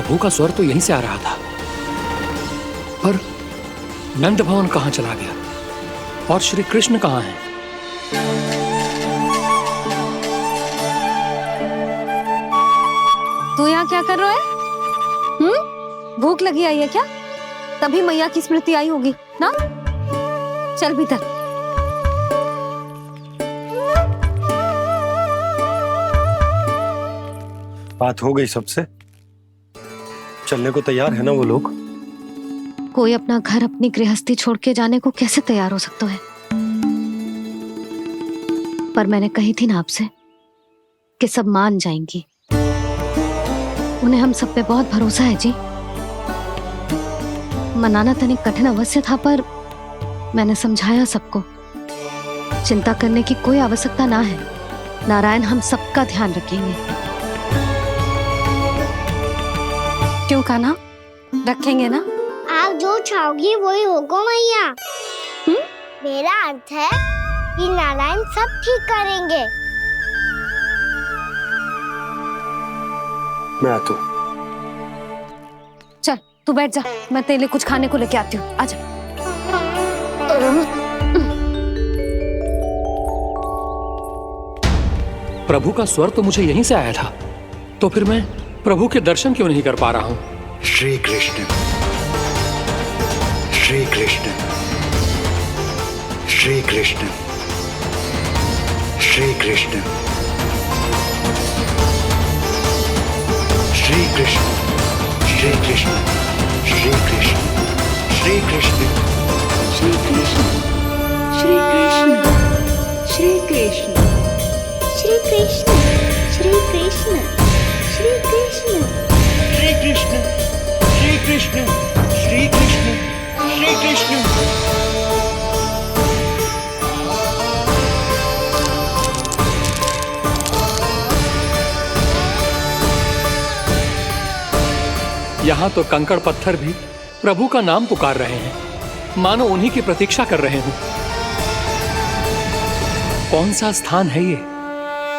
प्रभु का स्वर तो यहीं से आ रहा था, पर नंद भवन कहां चला गया और श्री कृष्ण कहां हैं? तू यहाँ क्या कर रहा है? भूख लगी आई है क्या? तभी मैया की स्मृति आई होगी ना? चल भीतर। बात हो गई सबसे? चलने को तैयार है ना वो लोग? कोई अपना घर अपनी गृहस्थी छोड़ के जाने को कैसे तैयार हो सकता है? पर मैंने कही थी ना आपसे कि सब मान जाएंगी। उन्हें हम सब पे बहुत भरोसा है जी। मनाना तनिक कठिन अवश्य था, पर मैंने समझाया सबको। चिंता करने की कोई आवश्यकता ना है। नारायण हम सबका ध्यान रखेंगे। क्यों कान्हा, रखेंगे ना? आप जो चाहोगी वही होगा मैया। मेरा अर्थ है कि नारायण सब ठीक करेंगे। मैं आता हूं। चल तू बैठ जा, मैं तेरे लिए कुछ खाने को लेके आती हूँ। आजा। प्रभु का स्वर तो मुझे यहीं से आया था, तो फिर मैं प्रभु के दर्शन क्यों नहीं कर पा रहा हूँ? श्री कृष्ण, श्री कृष्ण, श्री कृष्ण, श्री कृष्ण, श्री कृष्ण, श्री कृष्ण, श्री कृष्ण, श्री कृष्ण, श्री कृष्ण, श्री कृष्ण, श्री कृष्ण, श्री कृष्ण, श्री कृष्ण, श्री कृष्ण, श्री कृष्ण, श्री कृष्ण, श्री कृष्ण, श्री कृष्ण। यहाँ तो कंकड़ पत्थर भी प्रभु का नाम पुकार रहे हैं, मानो उन्हीं की प्रतीक्षा कर रहे हैं। कौन सा स्थान है ये?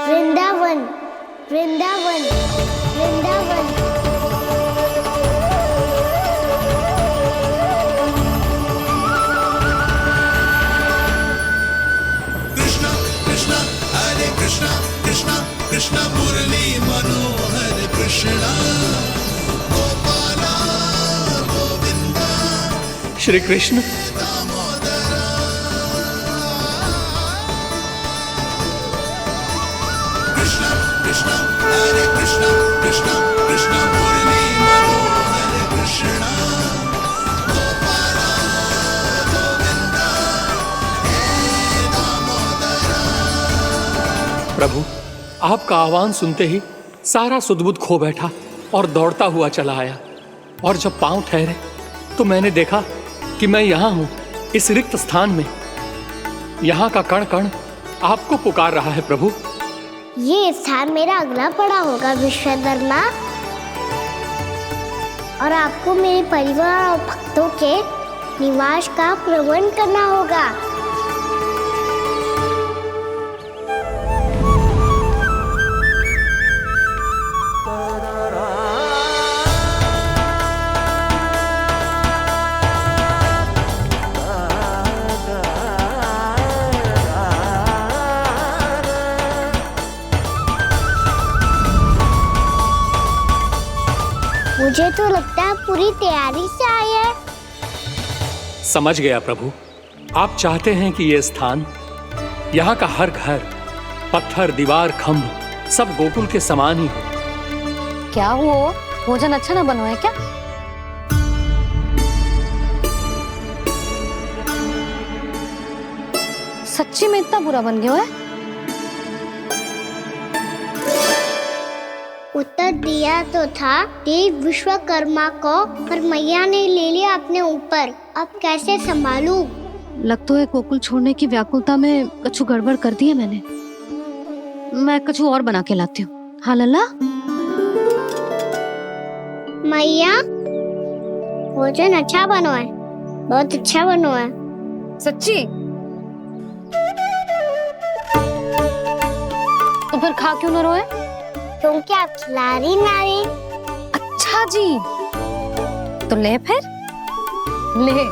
वृंदावन, वृंदावन, वृंदावन। कृष्णा कृष्णा हरे कृष्णा, कृष्णा कृष्णा मुरली मनोहर कृष्णा, गोपाला गोविंदा श्री कृष्ण। दामोदरा। कृष्णा कृष्णा हरे कृष्णा, कृष्णा कृष्णा मुरली मनोहर कृष्णा, गोपाला गोविंदा हे दामोदरा। प्रभु, आपका आह्वान सुनते ही सारा सुध-बुध खो बैठा और दौड़ता हुआ चला आया। और जब पांव ठहरे तो मैंने देखा कि मैं यहाँ हूँ, इस रिक्त स्थान में। यहाँ का कण कण आपको पुकार रहा है प्रभु। ये स्थान मेरा अगला पड़ा होगा विश्वकर्मा, और आपको मेरे परिवार और भक्तों के निवास का प्रबंध करना होगा। मुझे तो लगता है पूरी तैयारी से आए हैं। समझ गया प्रभु, आप चाहते हैं कि ये स्थान, यहाँ का हर घर, पत्थर, दीवार, खम्भ सब गोकुल के समान ही हो। क्या हुआ? भोजन अच्छा ना बना है क्या? सच्ची में इतना बुरा बन गया है? उत्तर दिया तो था देव विश्वकर्मा को, पर मैया ने ले लिया अपने ऊपर। अब कैसे संभालूं? लग तो है गोकुल छोड़ने की व्याकुलता में कछु गड़बड़ कर दी है मैंने। मैं कछु और बना के लाती हूँ। हाँ लल्ला? मैया, भोजन अच्छा बनो है, बहुत अच्छा बनो है। सच्ची? तो फिर खा क्यों न रोए? तुम क्या खिलाड़ी नारी? अच्छा, अच्छा जी, तो ले फिर ले।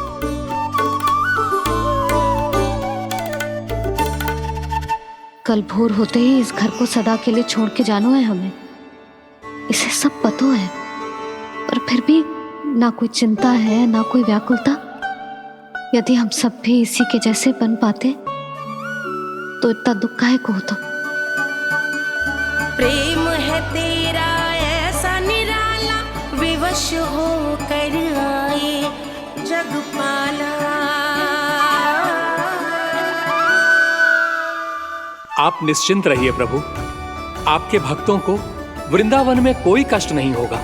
कल भोर होते ही इस घर को सदा के लिए छोड़ के जाना है हमें, इसे सब पता है, पर फिर भी ना कोई चिंता है ना कोई व्याकुलता। यदि हम सब भी इसी के जैसे बन पाते तो इतना दुख काहे को होता। प्रेम है तेरा ऐसा निराला, विवश हो कर आए जगपाला। आप निश्चिंत रहिए प्रभु, आपके भक्तों को वृंदावन में कोई कष्ट नहीं होगा।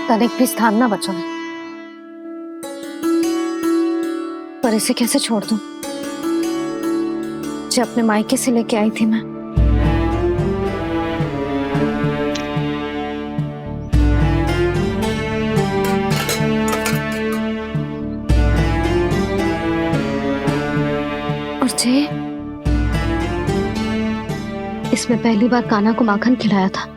तनिक भी स्थान ना बचो, पर इसे कैसे छोड़ दूं जो अपने मायके से लेके आई थी मैं। और जे इसमें पहली बार कान्हा को माखन खिलाया था।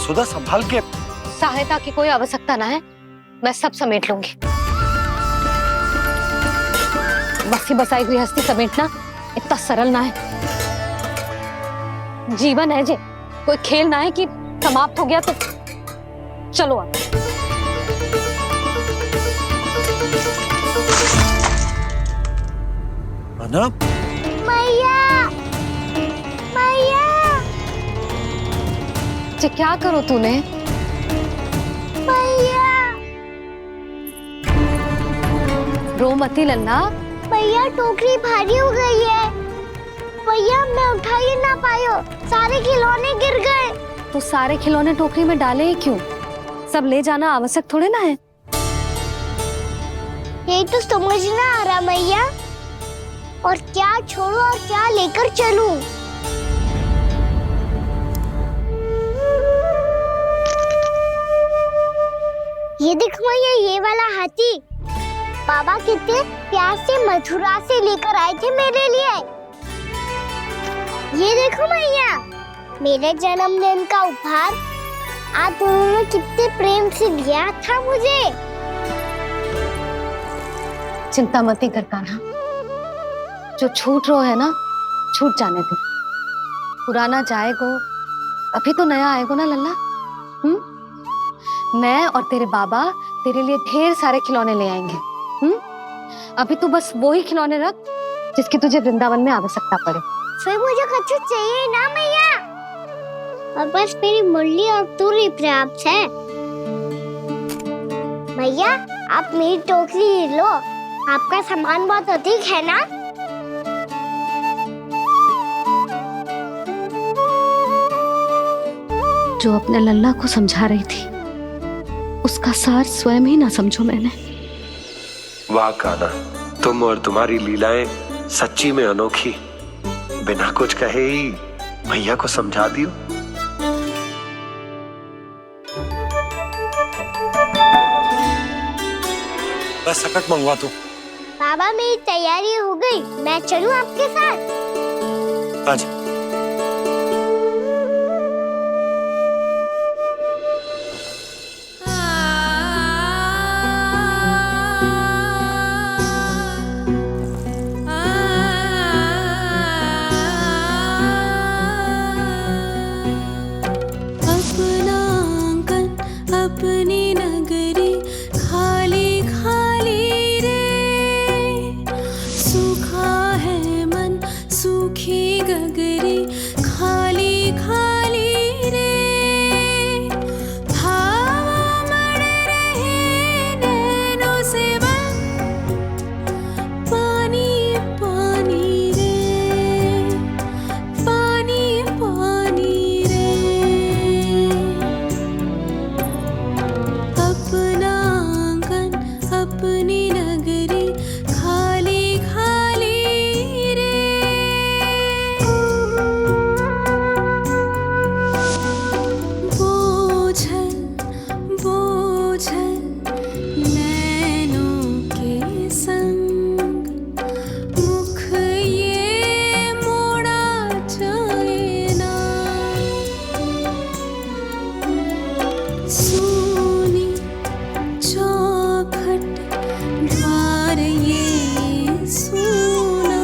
सुधा संभाल के। सहायता की कोई आवश्यकता ना है, मैं सब समेट लूंगी। बसी बसाई गृहस्थी समेटना इतना सरल ना है। जीवन है जे, कोई खेल ना है कि समाप्त हो गया तो चलो अब। अना मैया मैया। जे क्या करो तूने? मैया रो मती लल्ला। भैया टोकरी भारी हो गई है। भैया मैं उठा ही ना पायो, सारे खिलौने गिर गए। तो सारे खिलौने टोकरी में डाले ही क्यों? सब ले जाना आवश्यक थोड़े ना है। यही तो समझ ना आ रहा मैया, और क्या छोड़ो और क्या लेकर चलूं। ये देख मैया, ये वाला हाथी बाबा कितने प्यार से मथुरा से लेकर आए थे मेरे लिए। ये देखो मैया, मेरे जन्मदिन का उपहार आप उन्होंने कितने प्रेम से दिया था मुझे। चिंता मत कर कान्हा, जो छूट रो है ना छूट जाने दे। पुराना जाएगो, अभी तो नया आएगो ना लल्ला। मैं और तेरे बाबा तेरे लिए ढेर सारे खिलौने ले आएंगे। अभी तू बस वो ही खिलौने रख जिसकी तुझे वृंदावन में आवश्यकता पड़े। फिर मुझे कुछ चाहिए ना मैया, और बस मेरी मुरली और तुरी पर्याप्त है। भैया आप मेरी टोकरी लो, आपका सामान बहुत अधिक है ना। जो अपने लल्ला को समझा रही थी उसका सार स्वयं ही ना समझो मैंने। वाह कान्हा, तुम और तुम्हारी लीलाएं सच्ची में अनोखी। बिना कुछ कहे ही भैया को समझा दियो। बस सकट मंगवा तू। बाबा मेरी तैयारी हो गई, मैं चलूं आपके साथ। आजा। अपना आंगन अपनी नगरी खाली खाली रे, सूखा है मन सूखी गगरी खाली खाली रे, भाव मर रहे नैनों से बन पानी पानी रे, पानी पानी रे। ओझल नैनों के संग मुख ये मोड़ा जाए ना। सोनी चौखट द्वार ये सोना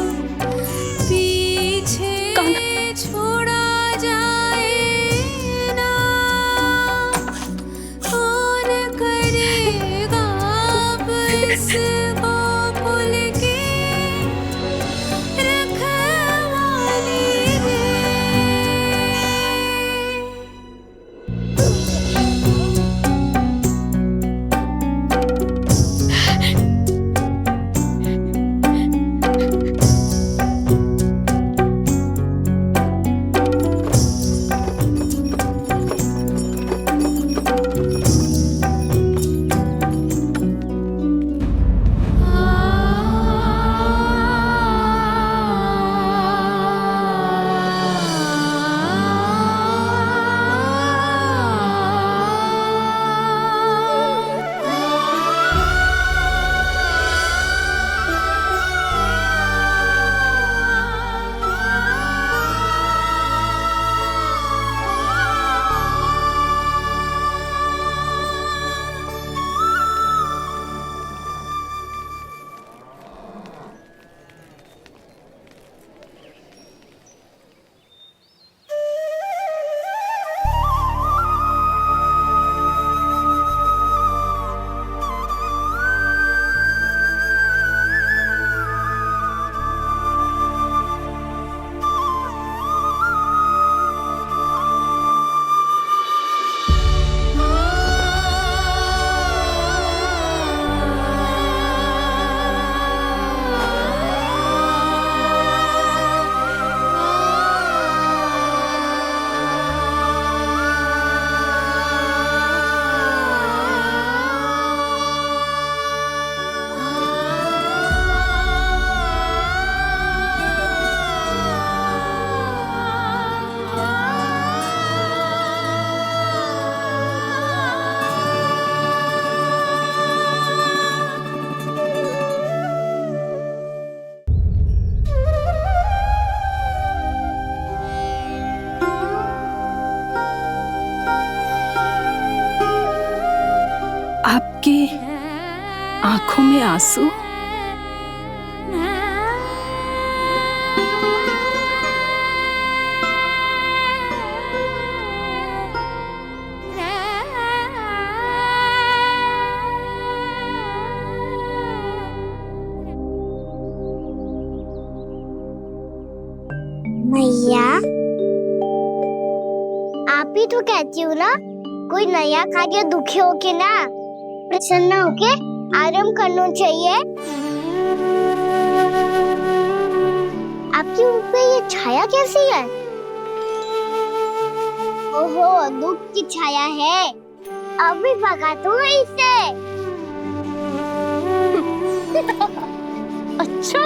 पीछे छोड़ा जाए ना। कौन करेगा अब इस गोकुल की रखवाली रे। आपके आंखों में आंसू? मैया आप ही तो कहती हो ना, कोई नया कार्य दुखी होके ना प्रसन्न होके आराम करना चाहिए। आपकी मुख पे ये छाया कैसी है? ओहो, दुख की छाया है। अभी भगा दूं इसे। अच्छा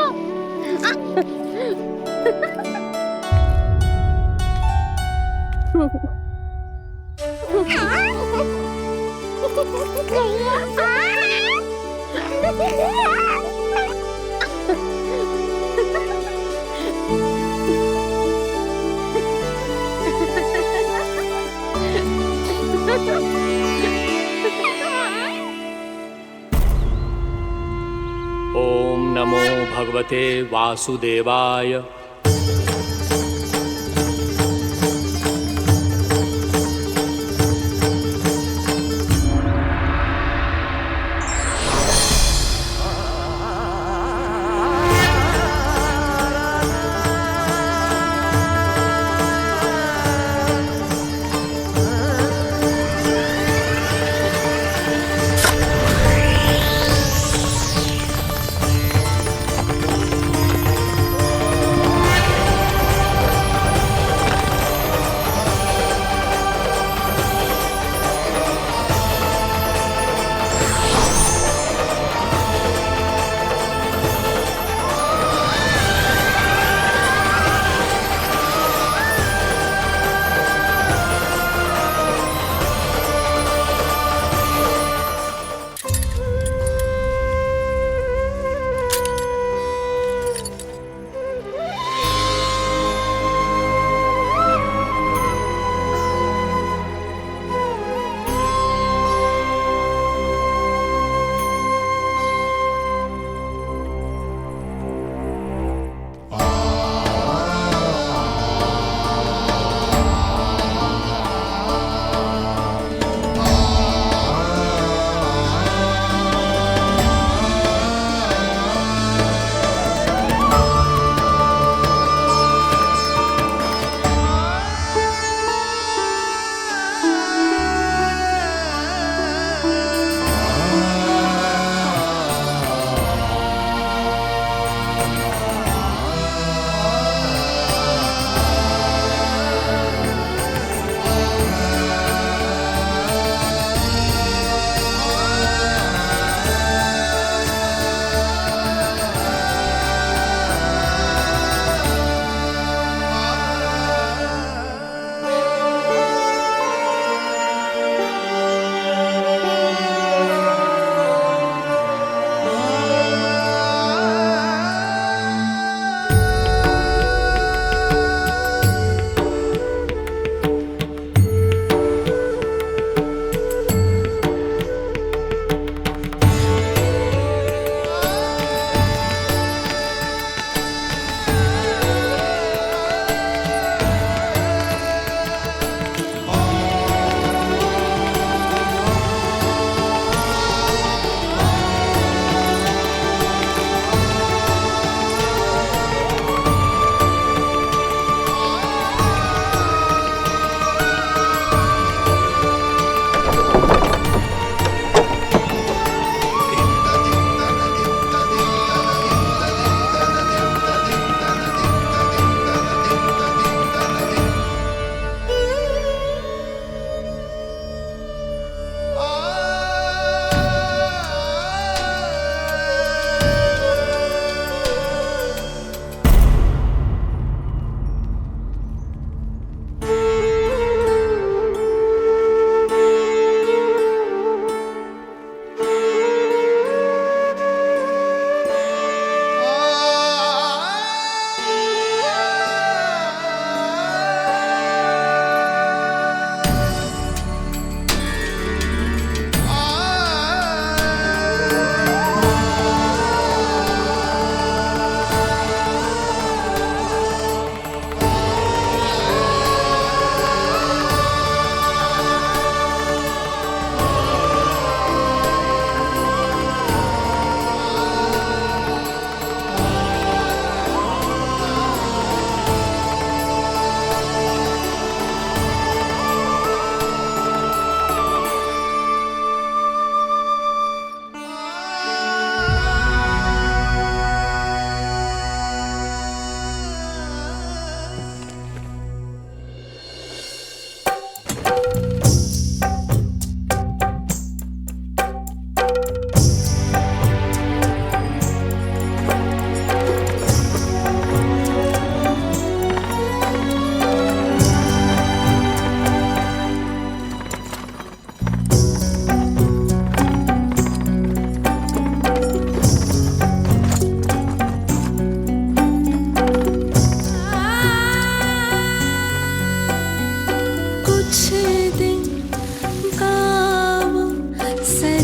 ओम नमो भगवते वासुदेवाय।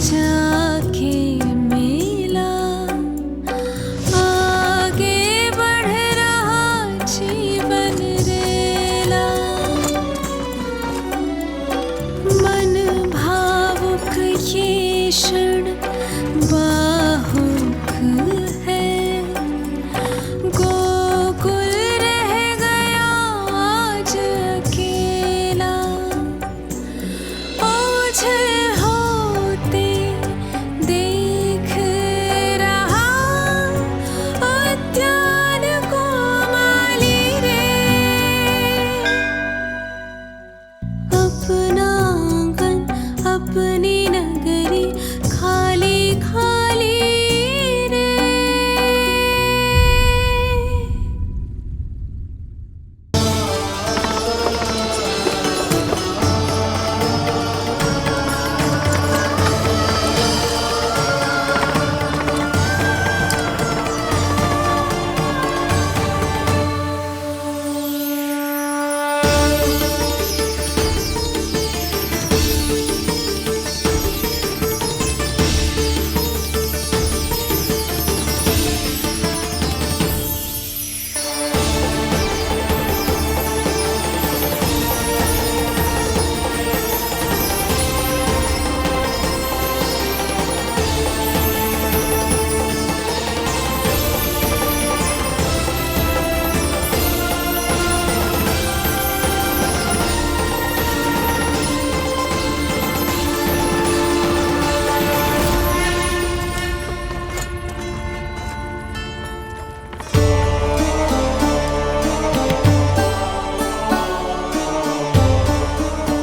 जाके मिला, आगे बढ़ रहा जीवन रेला। मन भावुक ये क्षण बाहुक है, गोकुल रह गया आज अकेला। ओझल होते देख रहा उद्यान को माली रे। अपना आंगन अपनी नगरी खाली खाली रे।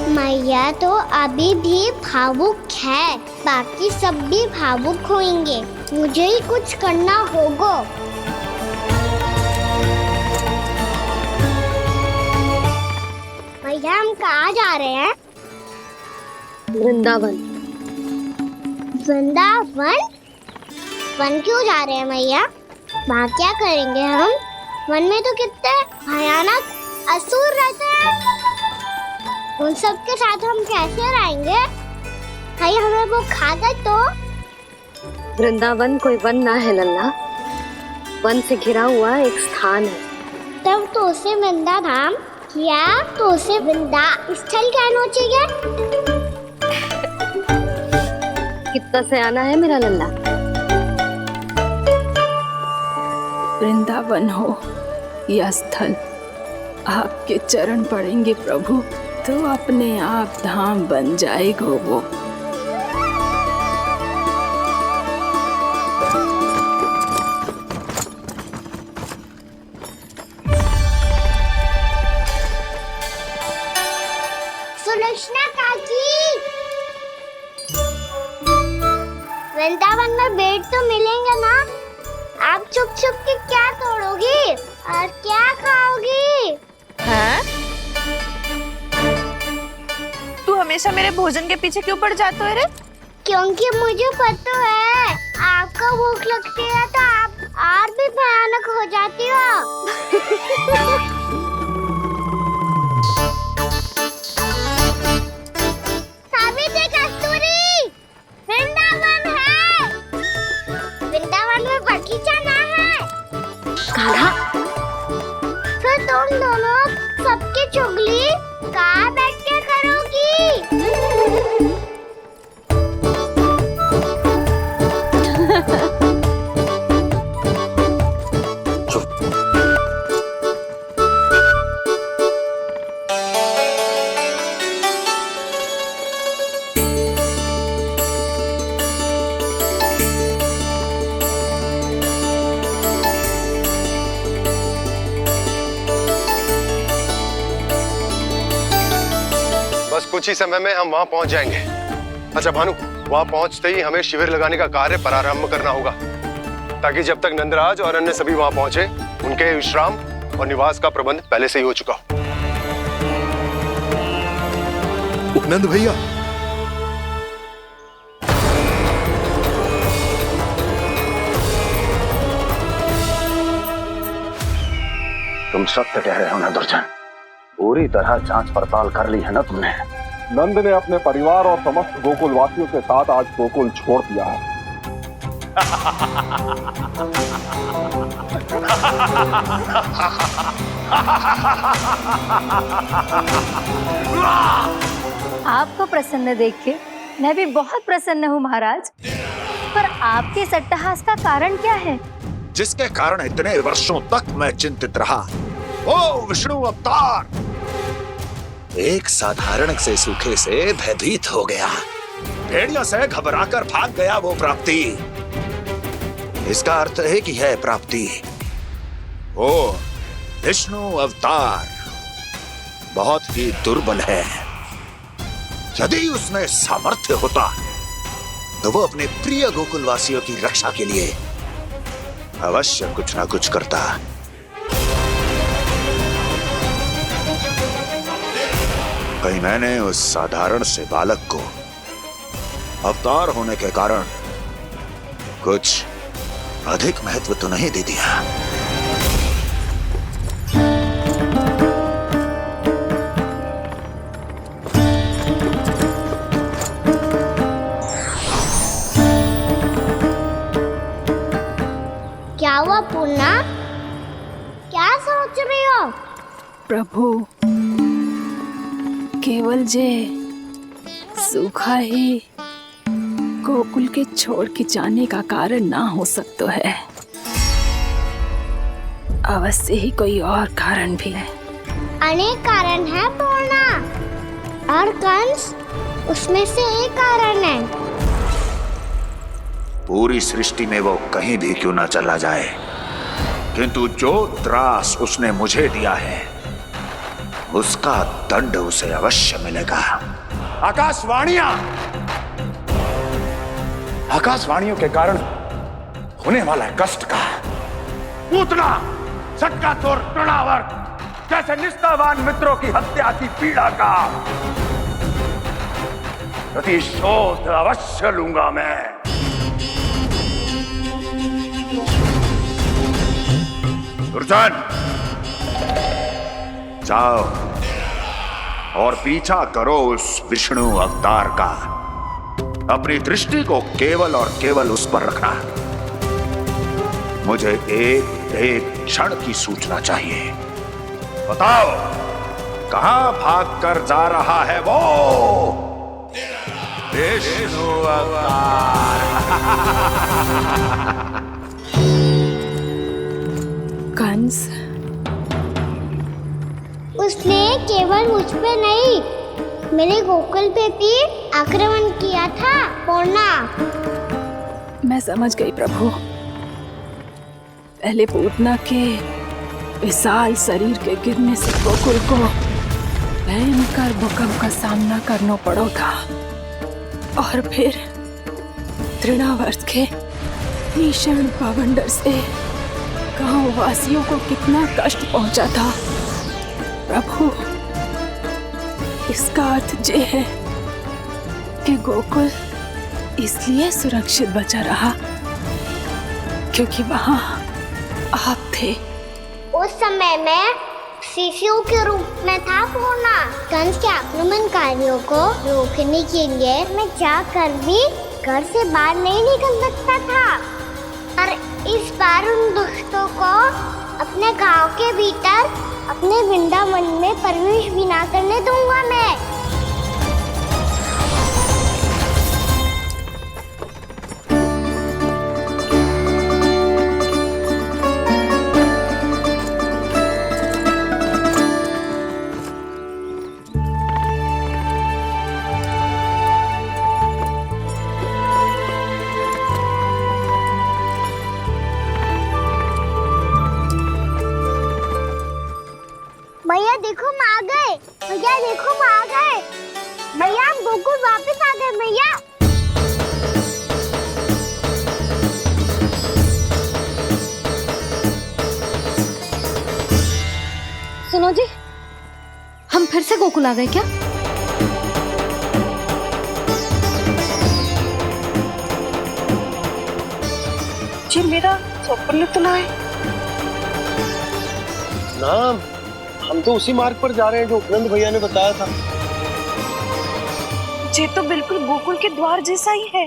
मैया तो अभी भी भावुक है, बाकी सब भी भावुक होंगे। मुझे ही कुछ करना होगा। भैया हम कहाँ जा रहे हैं? वृंदावन। वृंदावन? वन क्यों जा रहे हैं मैया? वहाँ क्या करेंगे हम? वन में तो कितने भयानक असुर रहते हैं। उन सब के साथ हम कैसे रहेंगे? भाई हमें वो खा गए तो? वृंदावन कोई वन ना है लल्ला, वन से घिरा हुआ एक स्थान है। तब तो उसे वृंदा धाम क्या, तो उसे वृंदा स्थल कहना चाहिए। कितना सयाना है मेरा लल्ला। वृंदावन हो या स्थल, आपके चरण पड़ेंगे प्रभु तो अपने आप धाम बन जाएगा वो। सुलक्षणा काकी, वृंदावन में बेट तो मिलेंगे ना? आप छुप छुप के क्या तोड़ोगी और क्या खाओगी? हाँ? तू हमेशा मेरे भोजन के पीछे क्यों पड़ जाता है रे? क्योंकि मुझे पता है आपको भूख लगती है तो आप और भी भयानक हो जाती हो। सावित्री, कस्तूरी, वृंदावन है। वृंदावन में बगीचा ना है। कान्हा, फिर तुम दोनों सबकी चुगली कहाँ बैठ के करोगी? बस कुछ ही समय में हम वहां पहुंच जाएंगे। अच्छा भानु, वहां पहुंचते ही हमें शिविर लगाने का कार्य प्रारंभ करना होगा, ताकि जब तक नंदराज और अन्य सभी वहां पहुंचे उनके विश्राम और निवास का प्रबंध पहले से ही हो चुका हो। नंद भैया, तुम सत्य कह रहे हो ना दुर्जन, पूरी तरह जांच पड़ताल कर ली है ना तुमने? नंद ने अपने परिवार और समस्त गोकुल वासियों के साथ आज गोकुल छोड़ दिया है। आपको प्रसन्न देख के मैं भी बहुत प्रसन्न हूँ महाराज। पर आपके इस अट्टहास का कारण क्या है? जिसके कारण इतने वर्षों तक मैं चिंतित रहा। ओ विष्णु अवतार! एक साधारण से सूखे से भयभीत हो गया, भेड़ियों से घबराकर भाग गया वो प्राप्ति। इसका अर्थ है कि है प्राप्ति ओ विष्णु अवतार बहुत ही दुर्बल है। यदि उसमें सामर्थ्य होता तो वो अपने प्रिय गोकुलवासियों की रक्षा के लिए अवश्य कुछ ना कुछ करता। कहीं मैंने उस साधारण से बालक को अवतार होने के कारण कुछ अधिक महत्व तो नहीं दे दिया। क्या हुआ पूर्णा? क्या सोच रही हो? प्रभु, केवल जे सूखा ही गोकुल के छोड़ के जाने का कारण ना हो सकता है, अवश्य ही कोई और कारण भी है। अनेक कारण है पूर्णा, और कंस उसमें से एक कारण है। पूरी सृष्टि में वो कहीं भी क्यों ना चला जाए, किंतु जो त्रास उसने मुझे दिया है उसका दंड उसे अवश्य मिलेगा। आकाशवाणियों के कारण होने वाला कष्ट का, पूतना, सटका चोर, तृणावर जैसे निष्ठावान मित्रों की हत्या की पीड़ा का प्रतिशोध अवश्य लूंगा मैं। दुर्जन, जाओ और पीछा करो उस विष्णु अवतार का। अपनी दृष्टि को केवल और केवल उस पर रखना। मुझे एक एक क्षण की सूचना चाहिए। बताओ, कहां भागकर जा रहा है वो विष्णु अवतार? कंस, उसने केवल मुझ पे नहीं, मेरे गोकुल पे भी आक्रमण किया था पूर्णा। मैं समझ गई प्रभु। पहले पूतना के विशाल शरीर के गिरने से गोकुल को भयंकर भूकंप का सामना करना पड़ा था, और फिर तृणावर्त के भीषण पावंडर से गांव वासियों को कितना कष्ट पहुंचा था। प्रभु, इसका अर्थ ये है कि गोकुल इसलिए सुरक्षित बचा रहा क्योंकि वहां आप थे। उस समय मैं शिशु के रूप में था पूर्णा। कंस के आक्रमणकारियों को रोकने के लिए मैं जाकर भी घर से बाहर नहीं निकल सकता था, और इस बार उन दुष्टों को अपने गांव के भीतर, अपने वृंदावन में प्रवेश भी ना करने दूंगा मैं। भैया देखो हम आ गए, भैया देखो हम आ गए, भैया हम गोकुल वापस आ गए भैया। सुनो जी, हम फिर से गोकुल आ गए क्या? जी मेरा स्वप्न तो ना है। ना, हम तो उसी मार्ग पर जा रहे हैं जो उपनंद भैया ने बताया था। ये तो बिल्कुल गोकुल के द्वार जैसा ही है।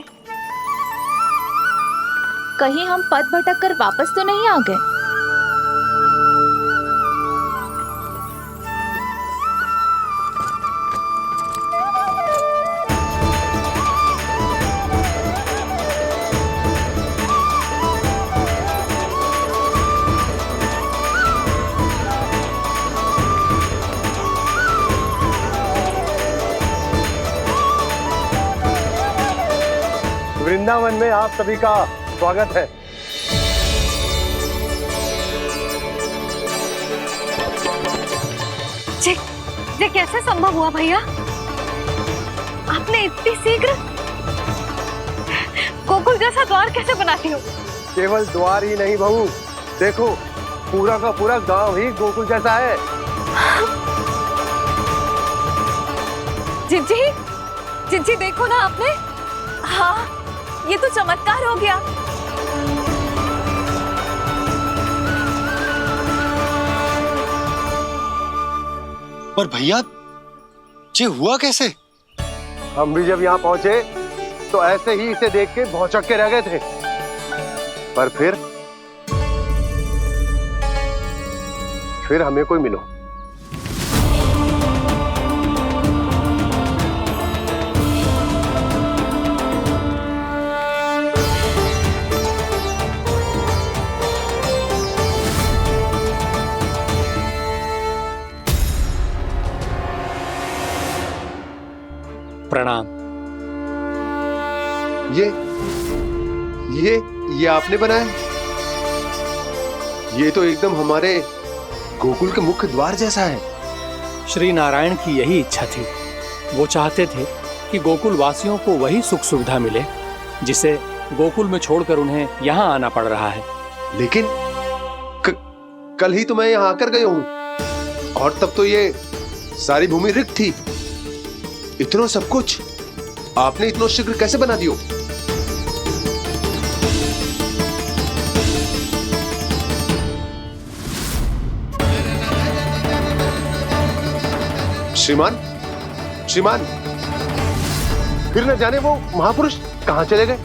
कहीं हम पथ भटक कर वापस तो नहीं आ गए? वृंदावन में आप सभी का स्वागत है। ये कैसे संभव हुआ भैया? आपने इतनी शीघ्र गोकुल जैसा द्वार कैसे बनाती हो? केवल द्वार ही नहीं बहू, देखो पूरा का पूरा गांव ही गोकुल जैसा है। जिज्जी, जिज्जी देखो ना आपने। हाँ, ये तो चमत्कार हो गया। पर भैया ये हुआ कैसे? हम भी जब यहाँ पहुंचे तो ऐसे ही इसे देख के भौचक के रह गए थे, पर फिर हमें कोई मिलो। प्रणाम। ये आपने बनाया? ये तो एकदम हमारे गोकुल के मुख्य द्वार जैसा है। श्री नारायण की यही इच्छा थी। वो चाहते थे कि गोकुल वासियों को वही सुख सुविधा मिले जिसे गोकुल में छोड़कर उन्हें यहाँ आना पड़ रहा है। लेकिन कल ही तो मैं यहाँ आकर गया हूँ और तब तो ये सारी भूमि रिक्त थी। इतना सब कुछ आपने इतना शीघ्र कैसे बना दियो? श्रीमान, फिर न जाने वो महापुरुष कहां चले गए।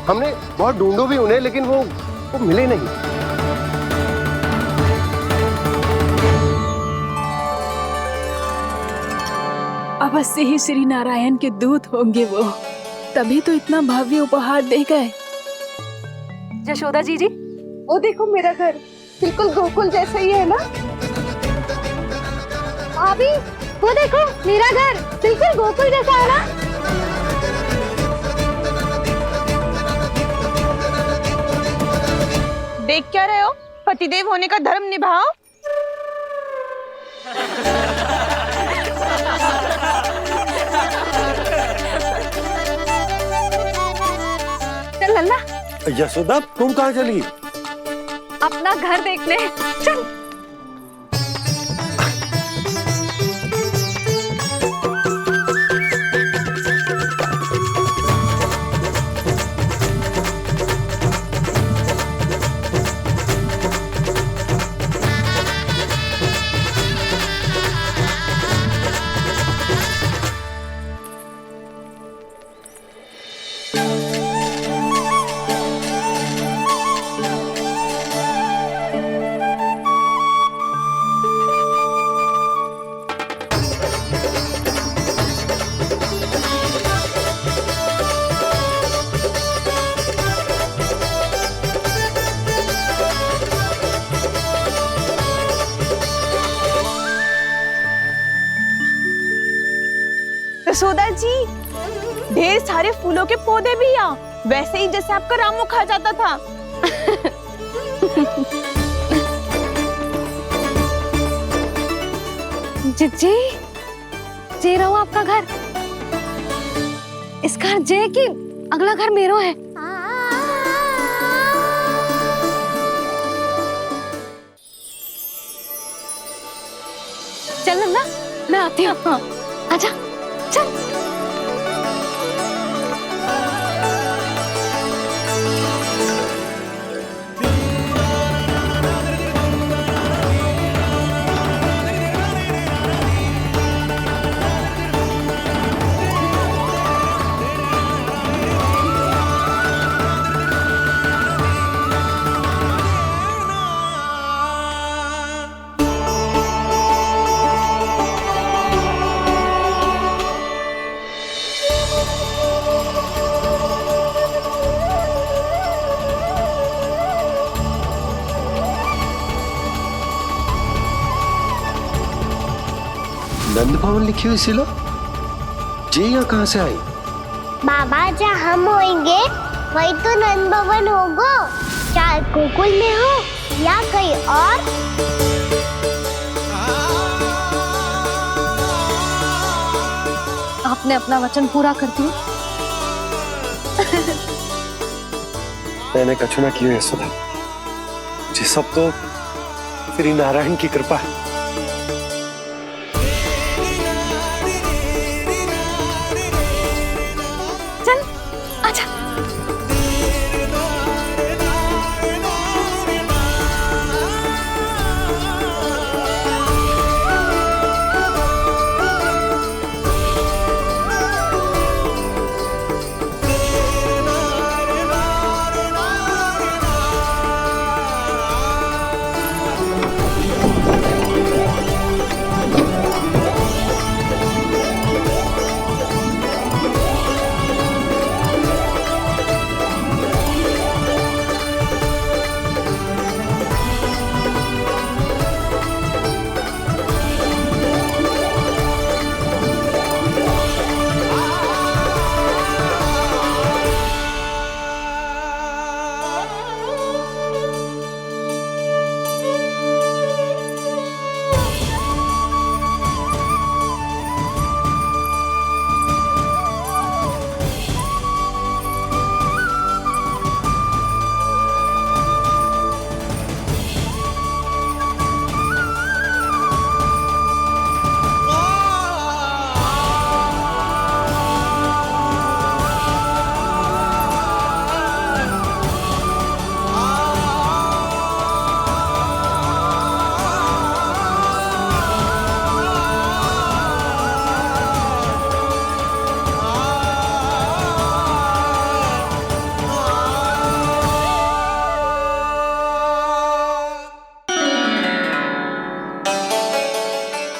हमने बहुत ढूंढो भी उन्हें, लेकिन वो मिले नहीं। अवश्य ही श्री नारायण के दूत होंगे वो, तभी तो इतना भव्य उपहार दे गए। यशोदा जी, वो देखो मेरा घर बिल्कुल गोकुल जैसा ही है ना? भाभी, वो देखो मेरा घर बिल्कुल गोकुल जैसा है ना? देख क्या रहे हो? पतिदेव होने का धर्म निभाओ। चल लल्ला, यशोदा तुम कहाँ चली? अपना घर देखने चल। यशोदा जी, ढेर सारे फूलों के पौधे भी यहाँ, वैसे ही जैसे आपका रामू खा जाता था। जिज्जी, जे रहो आपका घर। इस घर जे की अगला घर मेरो है। चल नन्ना, मैं आती हूँ। हाँ, आजा, चल। नंद भवन लिखी हुई सिलो, ये यहाँ कहाँ से आई? बाबा जहाँ हम होंगे वही तो नंद भवन होगा, चाहे गोकुल में हो या कहीं और। आपने अपना वचन पूरा कर दिया। मैंने कछु ना किया है सुधा, ये सब तो श्री नारायण की कृपा है। चल आजा।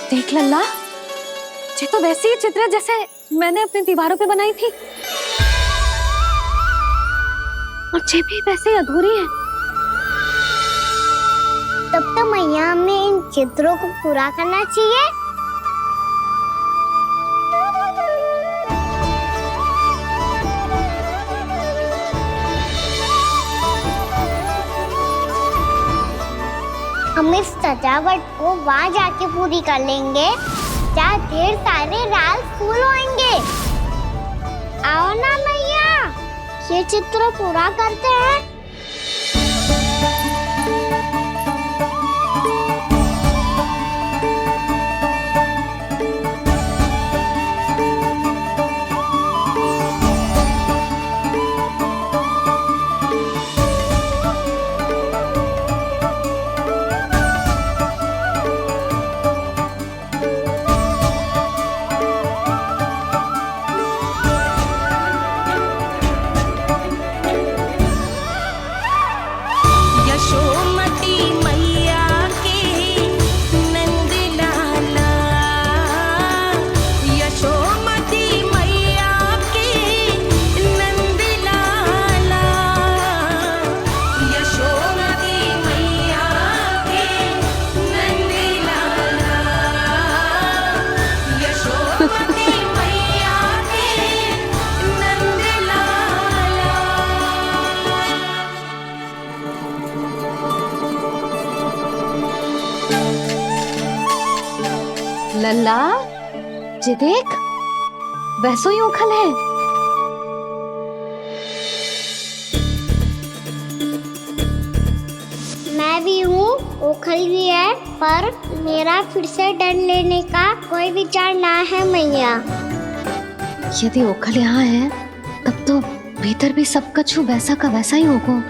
देख लल्ला, ये तो वैसी ही चित्र है जैसे मैंने अपनी दीवारों पे बनाई थी, और ये भी वैसे ही अधूरी है। तब तो मैया हमें इन चित्रों को पूरा करना चाहिए। हम इस सजावट को वहाँ जाके पूरी कर लेंगे जहाँ ढेर सारे लाल फूल होंगे। आओ ना मैया, ये चित्र पूरा करते हैं। लल्ला, ये देख, वैसो ही उखल है। मैं भी हूँ, उखल भी है, पर मेरा फिर से डर लेने का कोई विचार ना है मैया। यदि ओखल यहाँ है, तब तो भीतर भी सब कछु वैसा का वैसा ही होगा।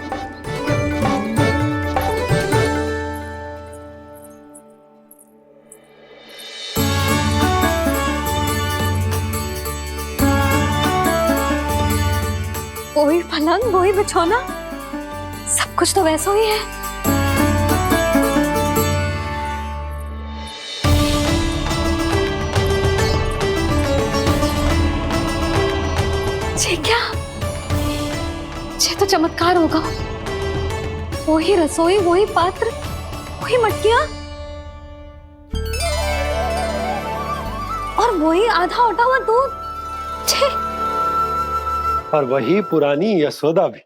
वही पलंग, वही बिछौना, सब कुछ तो वैसा ही है। ये क्या? ये तो चमत्कार होगा। वही रसोई, वही पात्र, वही मटकियां। वही आधा उटा हुआ दूध। छे। और वही पुरानी यशोदा भी।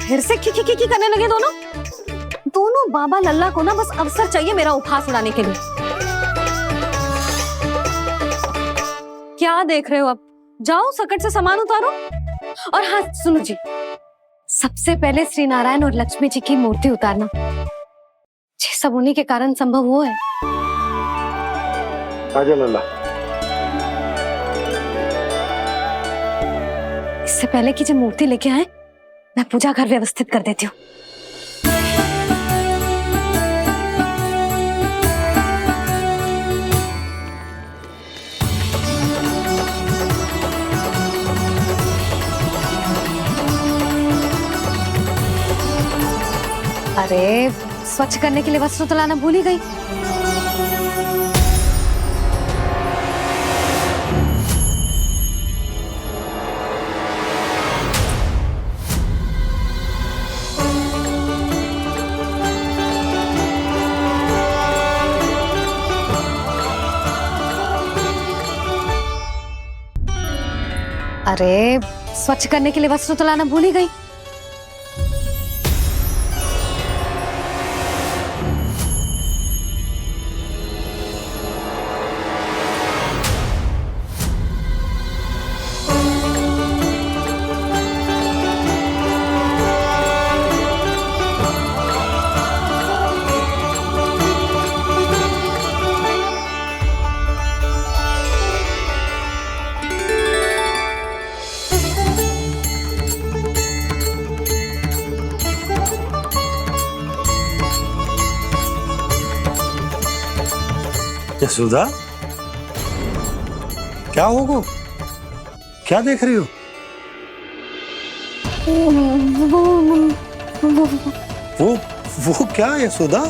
फिर से की करने लगे दोनों बाबा लल्ला को ना बस अवसर चाहिए मेरा उपहास उड़ाने के लिए। क्या देख रहे हो? अब जाओ सकट से सामान उतारो। और हाँ सुनो जी, सबसे पहले श्री नारायण और लक्ष्मी जी की मूर्ति उतारना। ये सब उन्हीं के कारण संभव हुआ है। आजा लल्ला। इससे पहले कि जो मूर्ति लेके आए, मैं पूजा घर व्यवस्थित कर देती हूँ। अरे स्वच्छ करने के लिए वस्त्र तो लाना भूल ही गई। अरे स्वच्छ करने के लिए वस्त्र तो लाना भूल ही गई। यशोदा, क्या होगा? क्या देख रही हो? वो क्या यशोदा?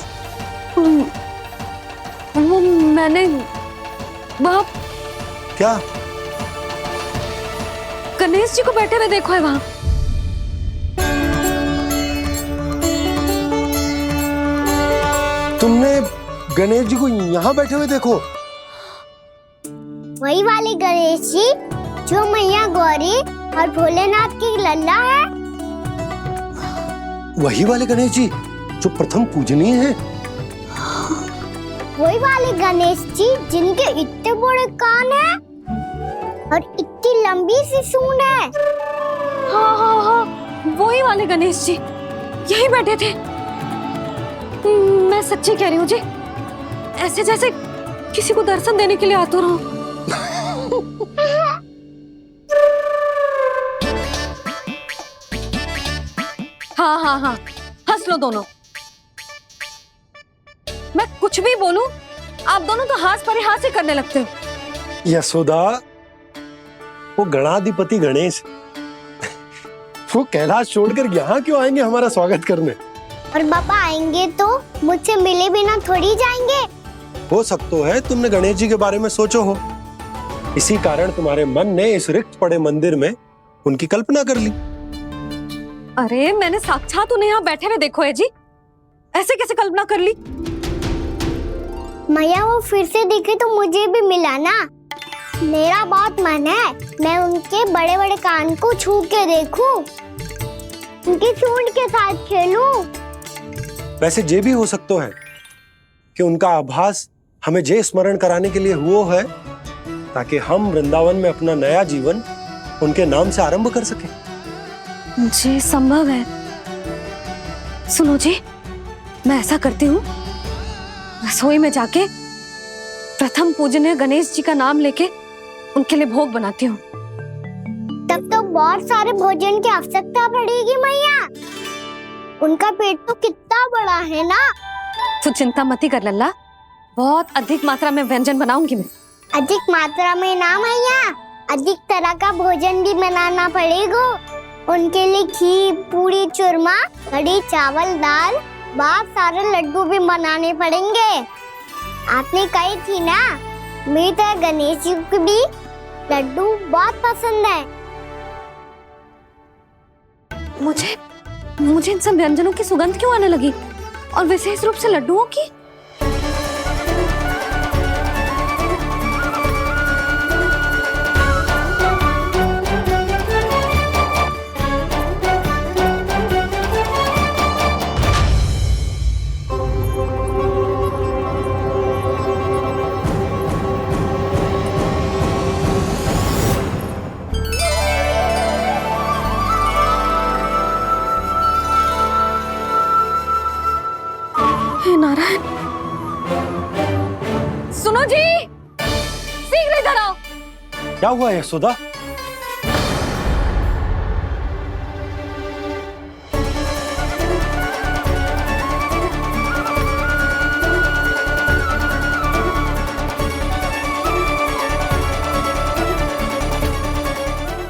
वो मैंने बाप क्या? गणेश जी को बैठे हुए देखो है वहां। तुमने गणेश जी को यहाँ बैठे हुए देखो? वही वाले गणेश जी जो मैया गौरी और भोलेनाथ की लल्ला है। वही वाले गणेश जी जो प्रथम पूजनीय है। वही वाले गणेश जी जिनके इतने बड़े कान हैं और इतनी लंबी सी सूंड है। हाँ हाँ हाँ, वही वाले गणेश जी यही बैठे थे। मैं सच्ची कह रही हूँ जी, ऐसे जैसे किसी को दर्शन देने के लिए आतुर हूँ। हाँ हाँ हाँ, हंस लो दोनों। मैं कुछ भी बोलूं, आप दोनों तो हास परिहास ही करने लगते हो। यशोदा, वो गणाधिपति गणेश वो कैलाश छोड़कर यहाँ क्यों आएंगे हमारा स्वागत करने? और बाबा आएंगे तो मुझसे मिले बिना थोड़ी जाएंगे। हो सकता है तुमने गणेश जी के बारे में सोचो हो, इसी कारण तुम्हारे मन ने इस रिक्त पड़े मंदिर में उनकी कल्पना कर ली। अरे मैंने साक्षात उन्हें यहाँ बैठे हुए देखो है जी, ऐसे कैसे कल्पना कर ली? मैया वो फिर से दिखे तो मुझे भी मिला ना। मेरा बहुत मन है मैं उनके बड़े बड़े कान को छू के देखूं, उनकी सूंड के साथ खेलूं। वैसे ये भी हो सकता है कि उनका आभास हमें जे स्मरण कराने के लिए हुआ है ताकि हम वृंदावन में अपना नया जीवन उनके नाम से आरंभ कर सके। जी संभव है। सुनो जी, मैं ऐसा करती हूँ, रसोई में जाके प्रथम पूजनीय गणेश जी का नाम लेके उनके लिए भोग बनाती हूँ। तब तो बहुत सारे भोजन की आवश्यकता पड़ेगी मैया। उनका पेट तो कितना बड़ा है ना। तू चिंता मत कर लल्ला, बहुत अधिक मात्रा में व्यंजन बनाऊंगी मैं। अधिक मात्रा में ना मैया, अधिक तरह का भोजन भी बनाना पड़ेगा। उनके लिए खीर, पूरी, चूरमा, कढ़ी, चावल, दाल, बहुत सारे लड्डू भी बनाने पड़ेंगे। आपने कही थी ना, मेरी तरह गणेश जी को भी लड्डू बहुत पसंद है। मुझे इन सब व्यंजनों की सुगंध क्यों आने लगी? और विशेष रूप से लड्डुओं की। हे नारायण, सुनो जी, शीघ्र इधर आओ। क्या हुआ यशोदा?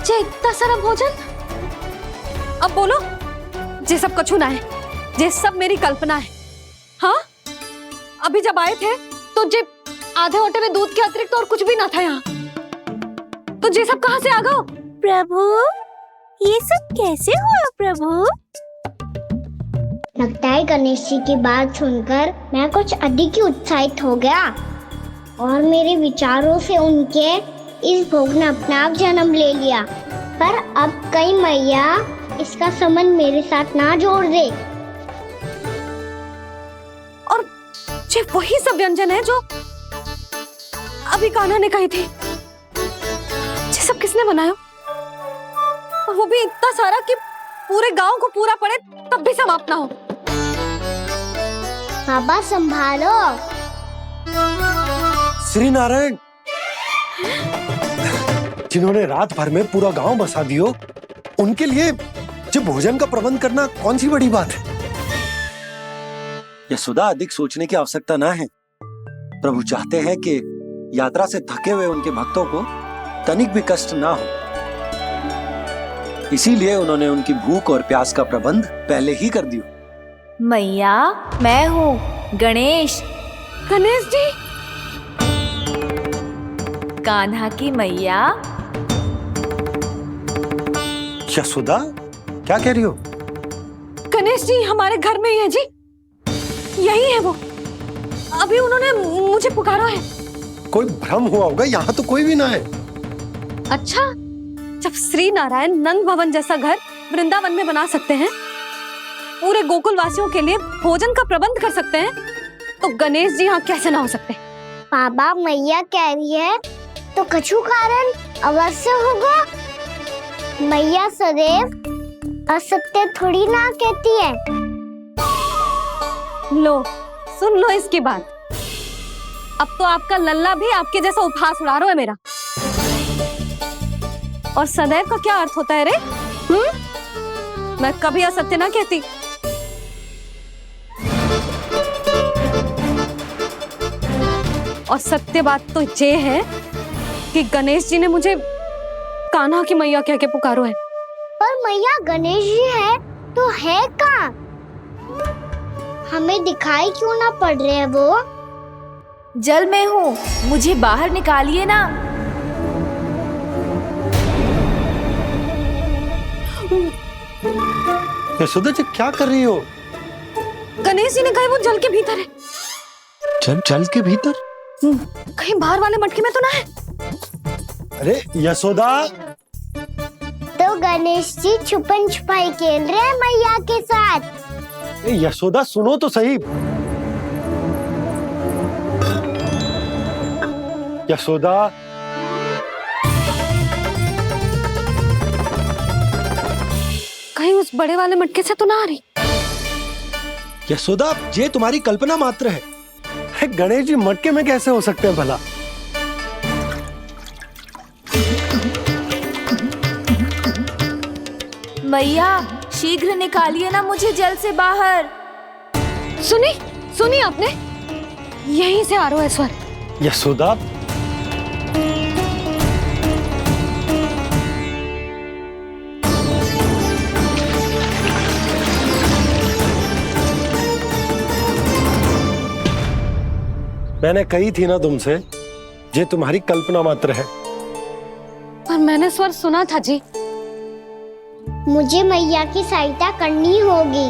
जे इतना सारा भोजन, अब बोलो, जे सब कछु ना है, जे सब मेरी कल्पना है। हाँ, अभी जब आए थे तो जे आधे ओटे में दूध के अतिरिक्त और कुछ भी ना था यहाँ, तो जे सब कहाँ से आ गए? प्रभु, ये सब कैसे हुआ प्रभु? लगता है गणेश जी की बात सुनकर मैं कुछ अधिक ही उत्साहित हो गया और मेरे विचारों से उनके इस भोग ने अपने आप जन्म ले लिया। पर अब कहीं मैया इसका संबंध मेरे साथ ना जोड़ दे। और ये वही सब व्यंजन है जो अभी कान्हा ने कही थी। ये सब किसने बनाया? और वो भी इतना सारा कि पूरे गांव को पूरा पड़े तब भी समाप्त ना हो। बाबा संभालो। श्री नारायण, जिन्होंने रात भर में पूरा गांव बसा दियो, उनके लिए जो भोजन का प्रबंध करना कौन सी बड़ी बात है? यशोदा, अधिक सोचने की आवश्यकता ना है। प्रभु चाहते हैं कि यात्रा से थके हुए उनके भक्तों को तनिक भी कष्ट ना हो, इसीलिए उन्होंने उनकी भूख और प्यास का प्रबंध पहले ही कर दिया। मैया, मैं हूँ गणेश। गणेश जी, कान्हा की मैया। यशोदा, क्या कह रही हो? गणेश जी हमारे घर में ही है जी, यही है वो। अभी उन्होंने मुझे पुकारा है। कोई भ्रम हुआ होगा, यहाँ तो कोई भी ना है। अच्छा, जब श्री नारायण नंद भवन जैसा घर वृंदावन में बना सकते हैं, पूरे गोकुल वासियों के लिए भोजन का प्रबंध कर सकते हैं, तो गणेश जी यहाँ कैसे ना हो सकते? बाबा, मैया कह रही है तो कछु कारण अवश्य होगा। मैया सदैव असत्य थोड़ी ना कहती है। लो, सुन लो इसकी बात। अब तो आपका लल्ला भी आपके जैसा उपहास उड़ा रहा है मेरा। और सदैव का क्या अर्थ होता है रे? मैं कभी असत्य ना कहती। और सत्य बात तो ये है कि गणेश जी ने मुझे कान्हा की मैया कह के पुकारो है। पर मैया गणेश जी है तो है कहाँ? हमें दिखाई क्यों ना पड़ रहे हैं वो? जल में हूँ, मुझे बाहर निकालिए ना। यशोदा जी, क्या कर रही हो? गणेश जी ने कहा वो जल के भीतर है। जल के भीतर? कहीं बाहर वाले मटके में तो ना है? अरे यशोदा! तो गणेश जी छुपन छुपाई खेल रहे हैं मैया के साथ। यशोदा, सुनो तो सही। यशोदा, कहीं उस बड़े वाले मटके से तो ना आ रही? यशोदा, ये तुम्हारी कल्पना मात्र है। गणेश जी मटके में कैसे हो सकते हैं भला? मैया, शीघ्र निकालिए ना मुझे जल से बाहर। सुनी आपने? यहीं से आ रहा है स्वर। यशोदा, मैंने कही थी ना तुमसे, ये तुम्हारी कल्पना मात्र है। पर मैंने स्वर सुना था जी। मुझे मैया की सहायता करनी होगी।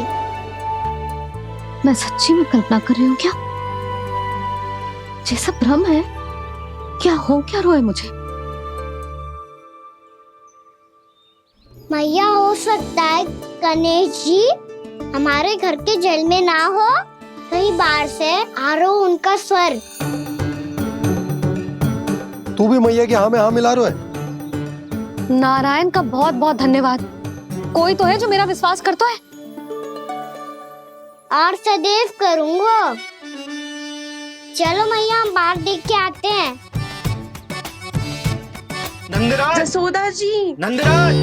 मैं सच्ची में कल्पना कर रही हूँ क्या? ये सब भ्रम है क्या? हो क्या रहा है मुझे? मैया, हो सकता है गणेश जी हमारे घर के जल में ना हो, कहीं बाहर से आ रहा हो उनका स्वर। तू भी मैया की हाँ में हाँ मिला रहा है। नारायण का बहुत बहुत धन्यवाद। कोई तो है जो मेरा विश्वास करता है। और सदैव करूंगा। चलो मैया, हम बाहर देख के आते हैं। नंदराज, जसोदा जी, नंदराज,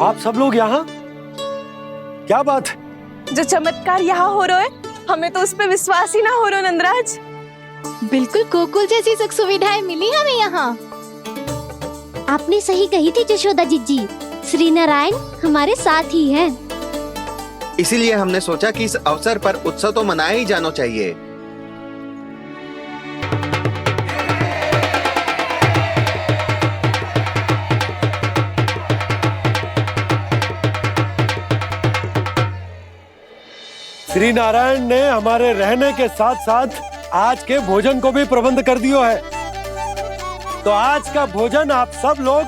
आप सब लोग यहाँ? क्या बात है? जो चमत्कार यहाँ हो रहा है, हमें तो उस पे विश्वास ही ना हो रहा नंदराज। बिल्कुल गोकुल जैसी सुख सुविधाएं मिली हमें यहाँ। आपने सही कही थी जशोदा जीजी, श्री नारायण हमारे साथ ही हैं। इसीलिए हमने सोचा कि इस अवसर पर उत्सव तो मनाया ही जाना चाहिए। श्री नारायण ने हमारे रहने के साथ साथ आज के भोजन को भी प्रबंध कर दिया है। तो आज का भोजन आप सब लोग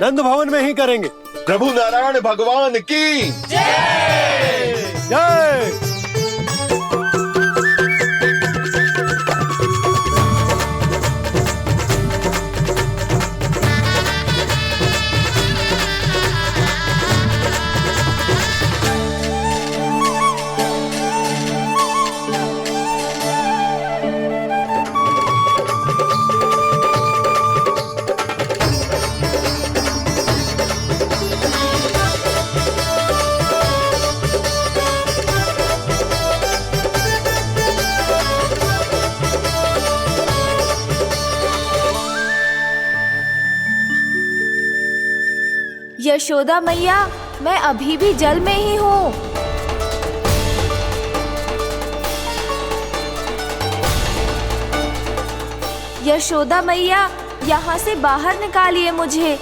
नंद भवन में ही करेंगे। प्रभु नारायण भगवान की जय जय। यशोदा मैया, मैं अभी भी जल में ही हूँ। यशोदा मैया, यहाँ से बाहर निकालिए मुझे।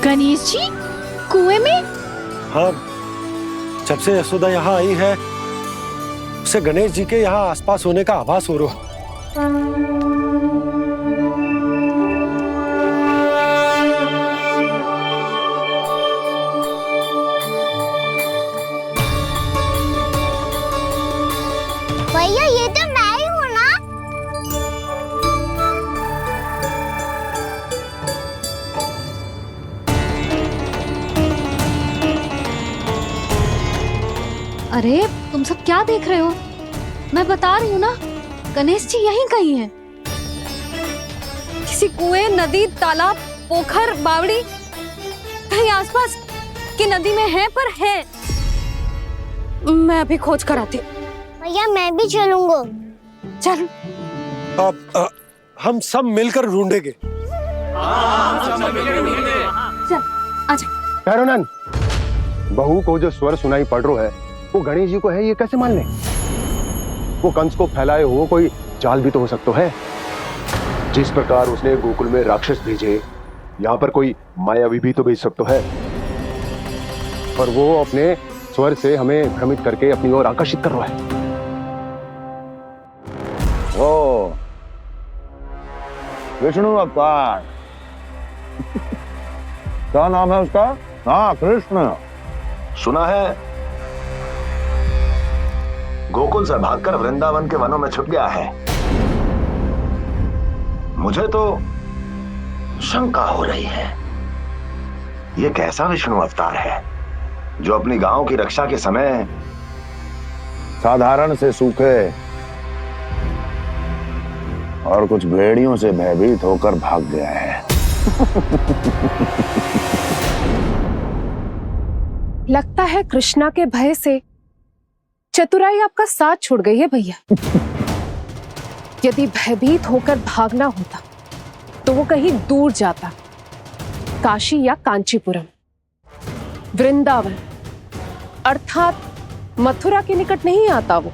गणेश जी कुएं में? हाँ, जब से यशोदा यहाँ आई है उसे गणेश जी के यहाँ आसपास होने का आभास हो रहा। भैया, ये तो मैं ही हूँ ना? अरे तुम सब क्या देख रहे हो? मैं बता रही हूँ ना, गणेश जी यहीं कहीं हैं। किसी कुएं, नदी, तालाब, पोखर, बावड़ी, कहीं आसपास की नदी में है, पर है। मैं अभी खोज कर आती हूँ। भैया, मैं भी चलूंगा। चल। अब हम सब मिलकर ढूंढेंगे। चल, आजा। भैरवनंद, बहू को जो स्वर सुनाई पड़ रहा है वो गणेश जी को है, ये कैसे मान ले? वो कंस को फैलाए हुए कोई जाल भी तो हो सकता है। जिस प्रकार उसने गोकुल में राक्षस भेजे, यहाँ पर कोई मायावी भी तो भेज सकता है। पर वो अपने स्वर से हमें भ्रमित करके अपनी ओर आकर्षित कर रहा है। ओ, विष्णु अवतार। क्या नाम है उसका? हाँ, कृष्ण। सुना है गोकुल से भागकर वृंदावन के वनों में छुप गया है। मुझे तो शंका हो रही है। ये कैसा विष्णु अवतार है जो अपनी गांव की रक्षा के समय साधारण से सूखे और कुछ भेड़ियों से भयभीत होकर भाग गया है। लगता है कृष्णा के भय से चतुराई आपका साथ छोड़ गई है भैया। यदि भयभीत होकर भागना होता तो वो कहीं दूर जाता, काशी या कांचीपुरम, वृंदावन अर्थात मथुरा के निकट नहीं आता वो।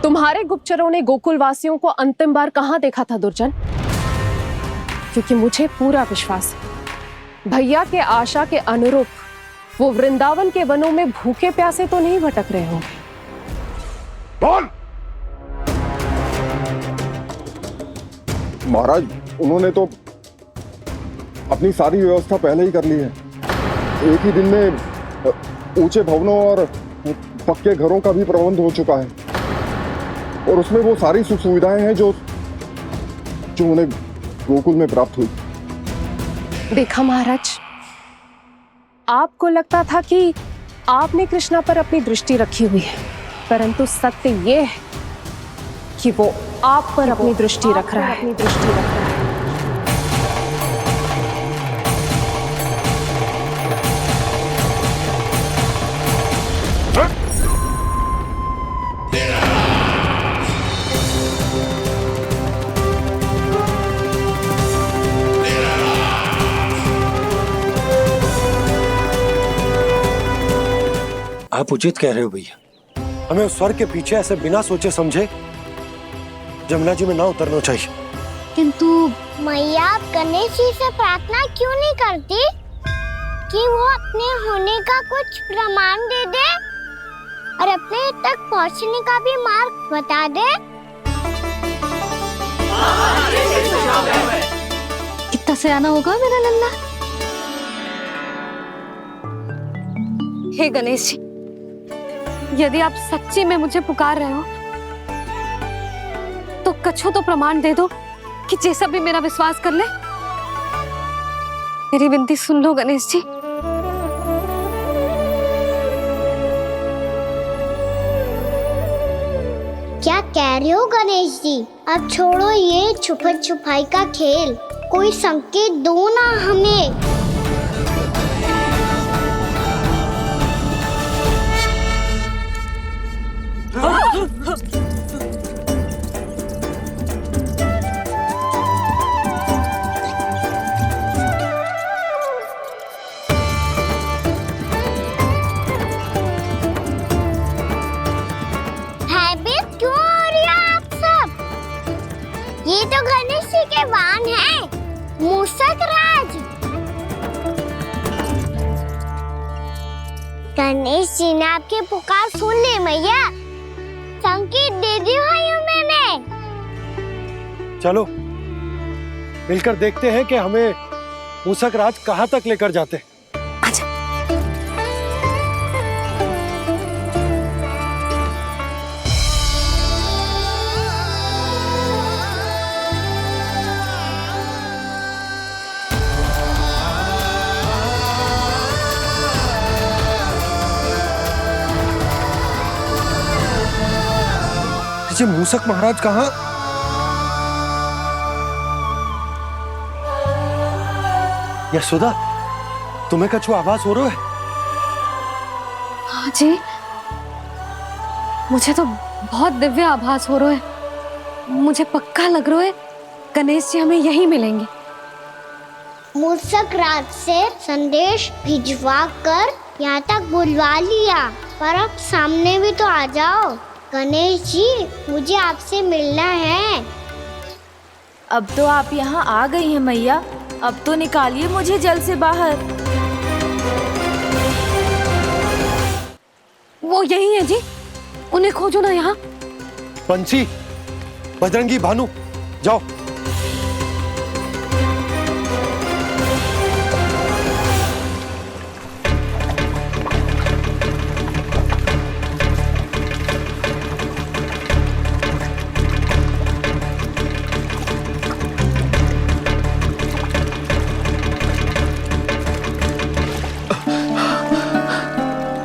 तुम्हारे गुप्तचरों ने गोकुल वासियों को अंतिम बार कहां देखा था दुर्जन? क्योंकि मुझे पूरा विश्वास है भैया के आशा के अनुरूप वो वृंदावन के वनों में भूखे प्यासे तो नहीं भटक रहे होंगे। बोल! महाराज, उन्होंने तो अपनी सारी व्यवस्था पहले ही कर ली है। एक ही दिन में ऊंचे भवनों और पक्के घरों का भी प्रबंध हो चुका है और उसमें वो सारी सुख सुविधाएं हैं जो उन्हें गोकुल में प्राप्त हुई। देखा महाराज, आपको लगता था कि आपने कृष्णा पर अपनी दृष्टि रखी हुई है, परंतु सत्य ये है कि वो आप पर अपनी दृष्टि रख रहा है। आप उचित कह रहे हो भैया, हमें उस स्वर्ग के पीछे ऐसे बिना सोचे समझे जमुना जी में ना उतरना चाहिए। किंतु मैया, आप गणेश जी से प्रार्थना क्यों नहीं करती कि वो अपने होने का कुछ प्रमाण दे दे और अपने तक पहुंचने का भी मार्ग बता दे? कितना सयाना होगा मेरा लल्ला। हे गणेश जी, यदि आप सच्ची में मुझे पुकार रहे हो तो कछो तो प्रमाण दे दो कि जैसा भी मेरा विश्वास कर ले। मेरी विनती सुन लो गणेश जी। क्या कह रहे हो गणेश जी? अब छोड़ो ये छुपन छुपाई का खेल, कोई संकेत दो ना हमें। भयभीत क्यों हो रही हो आप सब? ये तो गणेश जी के वाहन हैं, मूषक राज। गणेश जी ने आपके पुकार सुन ली मैया, संकेत दे दी भाइयों मैंने। चलो मिलकर देखते हैं कि हमें मूषक राज कहां तक लेकर जाते हैं। ये मूषक महाराज कहाँ? यशोदा, तुम्हें कछु आभास हो रहा है? हाँ जी, मुझे तो बहुत दिव्य आभास हो रहा है। मुझे पक्का लग रहा है गणेश जी हमें यहीं मिलेंगे। मूषक राज से संदेश भिजवा कर यहाँ तक बुलवा लिया, पर अब सामने भी तो आ जाओ। गणेश जी, मुझे आपसे मिलना है। अब तो आप यहाँ आ गई हैं मैया, अब तो निकालिए मुझे जल से बाहर। वो यही है जी, उन्हें खोजो ना यहाँ। बंसी, बजरंगी, भानु, जाओ।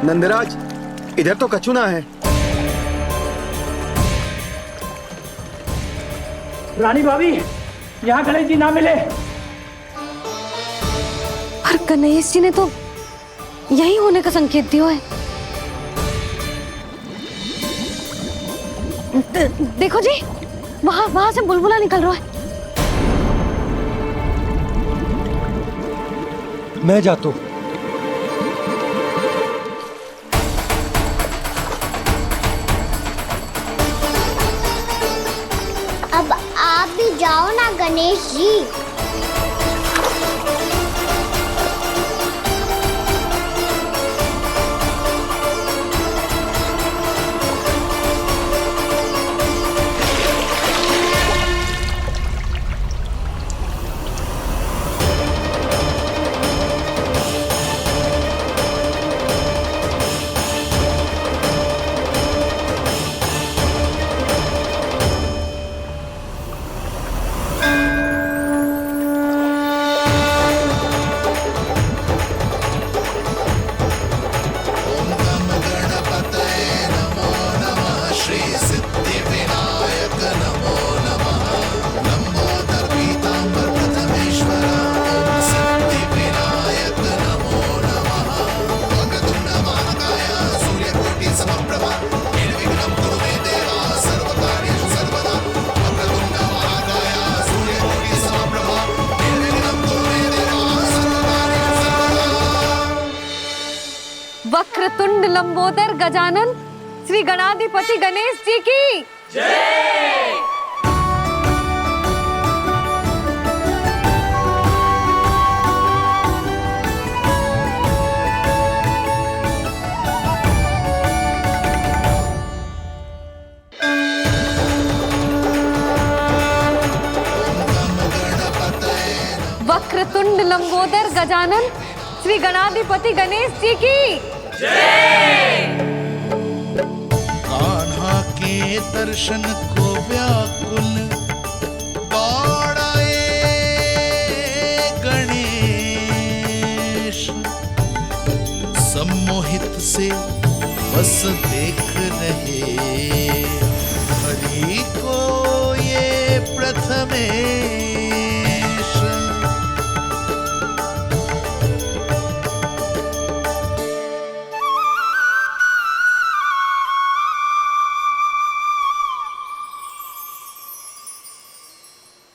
नंदराज, इधर तो कछुना है। रानी भाभी, यहाँ गणेश जी ना मिले। पर गणेश जी ने तो यही होने का संकेत दिया है। देखो जी, वहां से बुलबुला निकल रहा है। मैं जाता हूँ। अब आप भी जाओ ना गणेश जी। वक्रतुंड लंबोदर गजानन श्री गणाधिपति गणेश जी की जय। वक्रतुंड लंबोदर गजानन श्री गणाधिपति गणेश जी की जय। कान्हा के दर्शन को व्याकुल बाड़ाए गणेश, सम्मोहित से बस देख रहे हरि को ये प्रथमेश।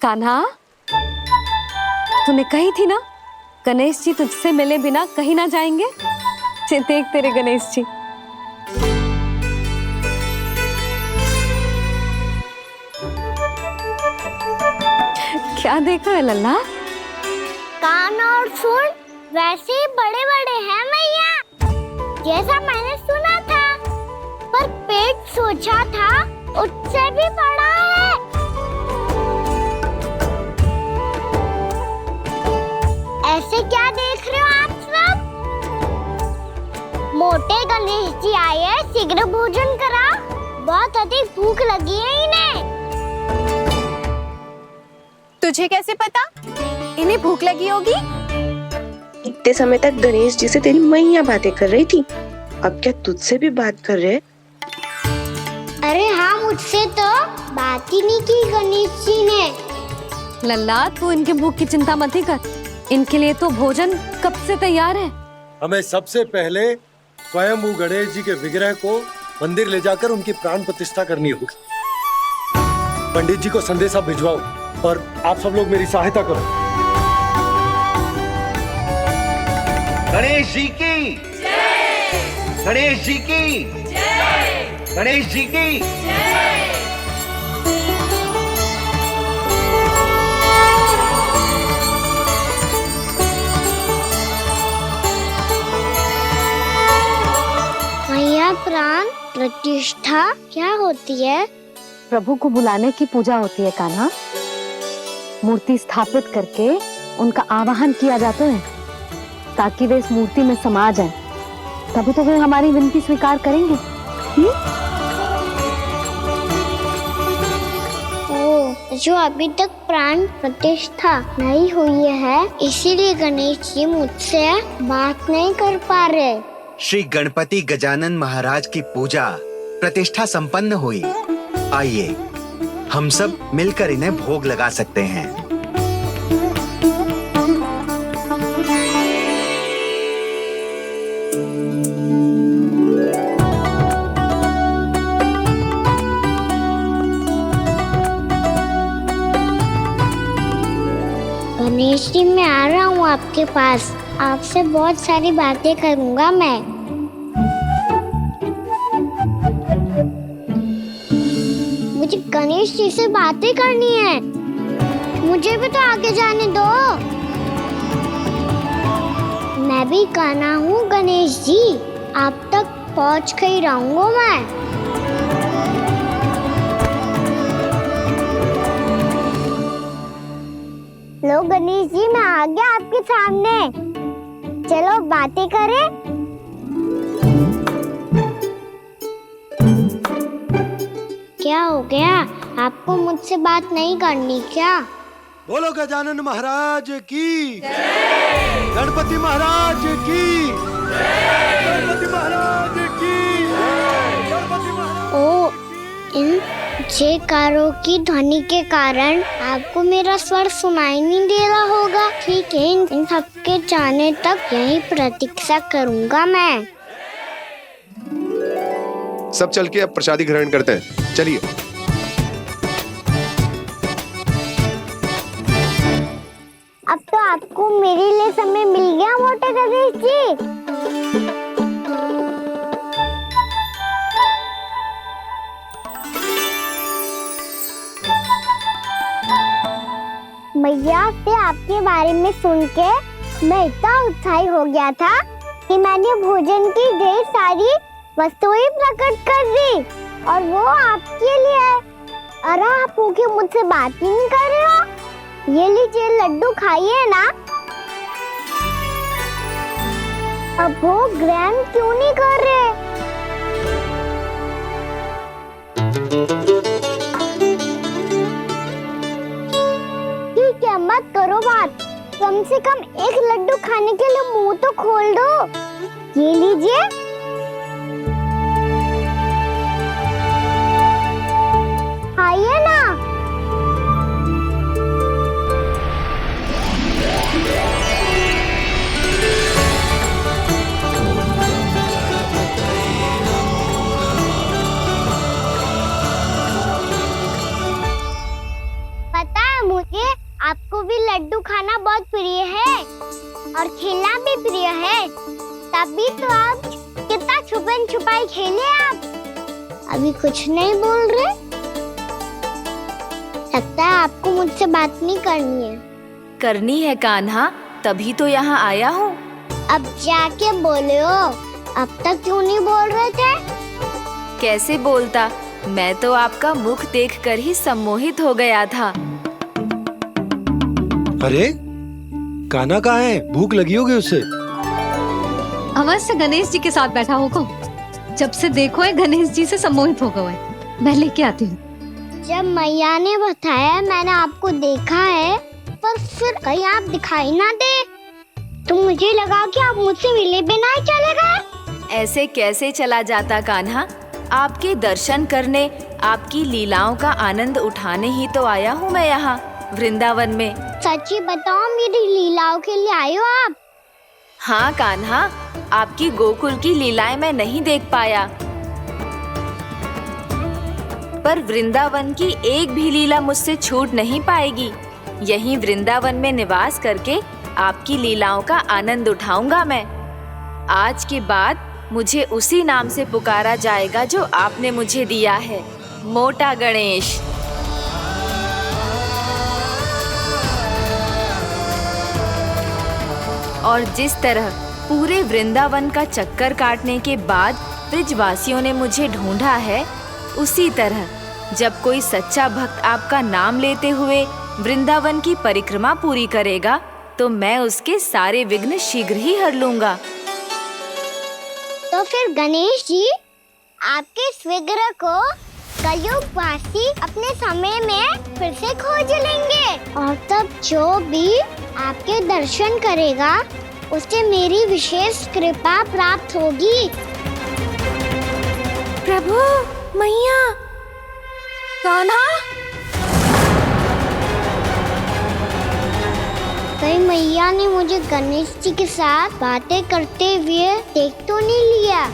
कान्हा, तूने कही थी ना गणेश जी तुझसे मिले बिना कहीं ना जाएंगे। देख तेरे गणेश जी। क्या देख रहा है लल्ला? कान और सुन वैसे ही बड़े बड़े हैं मैया, जैसा मैंने सुना था, पर पेट सोचा था उससे भी बड़ा है। ऐसे क्या देख रहे हो आप सब? मोटे गणेश जी आए हैं, शीघ्र भोजन करा, बहुत अधिक भूख लगी है इन्हें। तुझे कैसे पता इन्हें भूख लगी होगी? इतने समय तक गणेश जी से तेरी मैया बातें कर रही थी, अब क्या तुझसे भी बात कर रहे? अरे हाँ, मुझसे तो बात ही नहीं की गणेश जी ने। लल्ला, तू इनके भूख की चिंता मत ही कर, इनके लिए तो भोजन कब से तैयार है। हमें सबसे पहले स्वयं गणेश जी के विग्रह को मंदिर ले जाकर उनकी प्राण प्रतिष्ठा करनी होगी। पंडित जी को संदेशा भिजवाओ और आप सब लोग मेरी सहायता करो। गणेश जी की जय। गणेश जी की जय। गणेश जी की जय। मैया, प्राण प्रतिष्ठा क्या होती है? प्रभु को बुलाने की पूजा होती है कान्हा। मूर्ति स्थापित करके उनका आवाहन किया जाता है ताकि वे इस मूर्ति में समा जाएं। तभी तो वे हमारी विनती स्वीकार करेंगे। ओ, जो अभी तक प्राण प्रतिष्ठा नहीं हुई है, इसीलिए गणेश जी मुझसे बात नहीं कर पा रहे। श्री गणपति गजानन महाराज की पूजा प्रतिष्ठा संपन्न हुई। आइए हम सब मिलकर इन्हें भोग लगा सकते हैं। गणेश जी, मैं आ रहा हूँ आपके पास। आपसे बहुत सारी बातें करूँगा मैं। मुझे गणेश जी से बातें करनी है। मुझे भी तो आगे जाने दो। मैं भी कान्हा हूँ गणेश जी, आप तक पहुँच कर ही रहूँगा मैं। लो गणेश जी, मैं आ गया आपके सामने। चलो बातें करें। क्या हो गया? आपको मुझसे बात नहीं करनी क्या? बोलो गजानन महाराज की, गणपति महाराज की, गणपति महाराज की, गणपति महाराज। ओ, इन जयकारों की ध्वनि के कारण आपको मेरा स्वर सुनाई नहीं दे रहा होगा। ठीक है, इन सबके जाने तक यही प्रतीक्षा करूंगा मैं। सब चल के अब प्रसादी ग्रहण करते हैं। चलिए। अब तो आपको मेरे लिए समय मिल गया मोटे गणेश जी। मैया से आपके बारे में सुन के मैं इतना उत्साही हो गया था कि मैंने भोजन की ढेर सारी वस्तुएं प्रकट कर दी, और वो आपके लिए। अरे आप भूखे मुझसे बात ही नहीं कर रहे हो। ये लीजिए लड्डू, खाइए ना। अब वो ग्रहण क्यों नहीं कर रहे? ठीक है, मत करो बात। कम से कम एक लड्डू खाने के लिए मुंह तो खोल दो। ये लीजिए। खाइए ना। पता है मुझे, आपको भी लड्डू खाना बहुत प्रिय है और खेलना भी प्रिय है। तभी तो आप कितना छुपन छुपाई खेले। आप अभी कुछ नहीं बोल रहे। लगता है आपको मुझसे बात नहीं करनी है। करनी है कान्हा, तभी तो यहाँ आया हूँ। अब जाके बोले हो। अब तक क्यों नहीं बोल रहे थे? कैसे बोलता, मैं तो आपका मुख देखकर ही सम्मोहित हो गया था। अरे कान्हा कहाँ है? भूख लगी होगी उसे। अवश्य गणेश जी के साथ बैठा होगा। जब से देखो है गणेश जी से सम्मोहित हो गए। मैं लेके आती हूँ। जब मैया ने बताया मैंने आपको देखा है, पर फिर कहीं आप दिखाई ना दे, तो मुझे लगा कि आप मुझसे मिले बिना ही चले गए। ऐसे कैसे चला जाता कान्हा? आपके दर्शन करने, आपकी लीलाओं का आनंद उठाने ही तो आया हूँ मैं यहाँ वृंदावन में। सच्ची बताओ, मेरी लीलाओं के लिए आए हो आप? हाँ कान्हा, आपकी गोकुल की लीलाएं मैं नहीं देख पाया, पर वृंदावन की एक भी लीला मुझसे छूट नहीं पाएगी। यहीं वृंदावन में निवास करके आपकी लीलाओं का आनंद उठाऊंगा मैं। आज के बाद मुझे उसी नाम से पुकारा जाएगा जो आपने मुझे दिया है, मोटा गणेश। और जिस तरह पूरे वृंदावन का चक्कर काटने के बाद ब्रजवासियों ने मुझे ढूंढा है, उसी तरह जब कोई सच्चा भक्त आपका नाम लेते हुए वृंदावन की परिक्रमा पूरी करेगा, तो मैं उसके सारे विघ्न शीघ्र ही हर लूंगा। तो फिर गणेश जी, आपके इस विग्रह को कलयुग वासी अपने समय में फिर से खोज लेंगे, और तब जो भी आपके दर्शन करेगा उसे मेरी विशेष कृपा प्राप्त होगी। प्रभु, मैया, कान्हा, कहीं मैया ने मुझे गणेश जी के साथ बातें करते हुए देख तो नहीं लिया?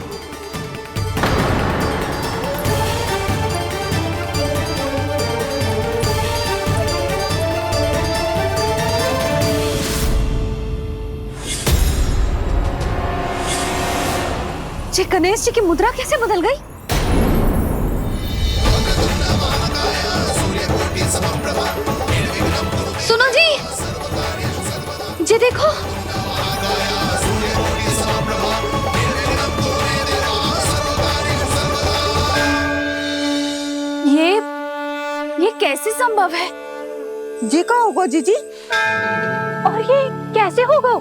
ये गणेश जी की मुद्रा कैसे बदल गई? सुनो जी, ये देखो। ये कैसे संभव है? ये क्या होगा जीजी? और ये कैसे होगा?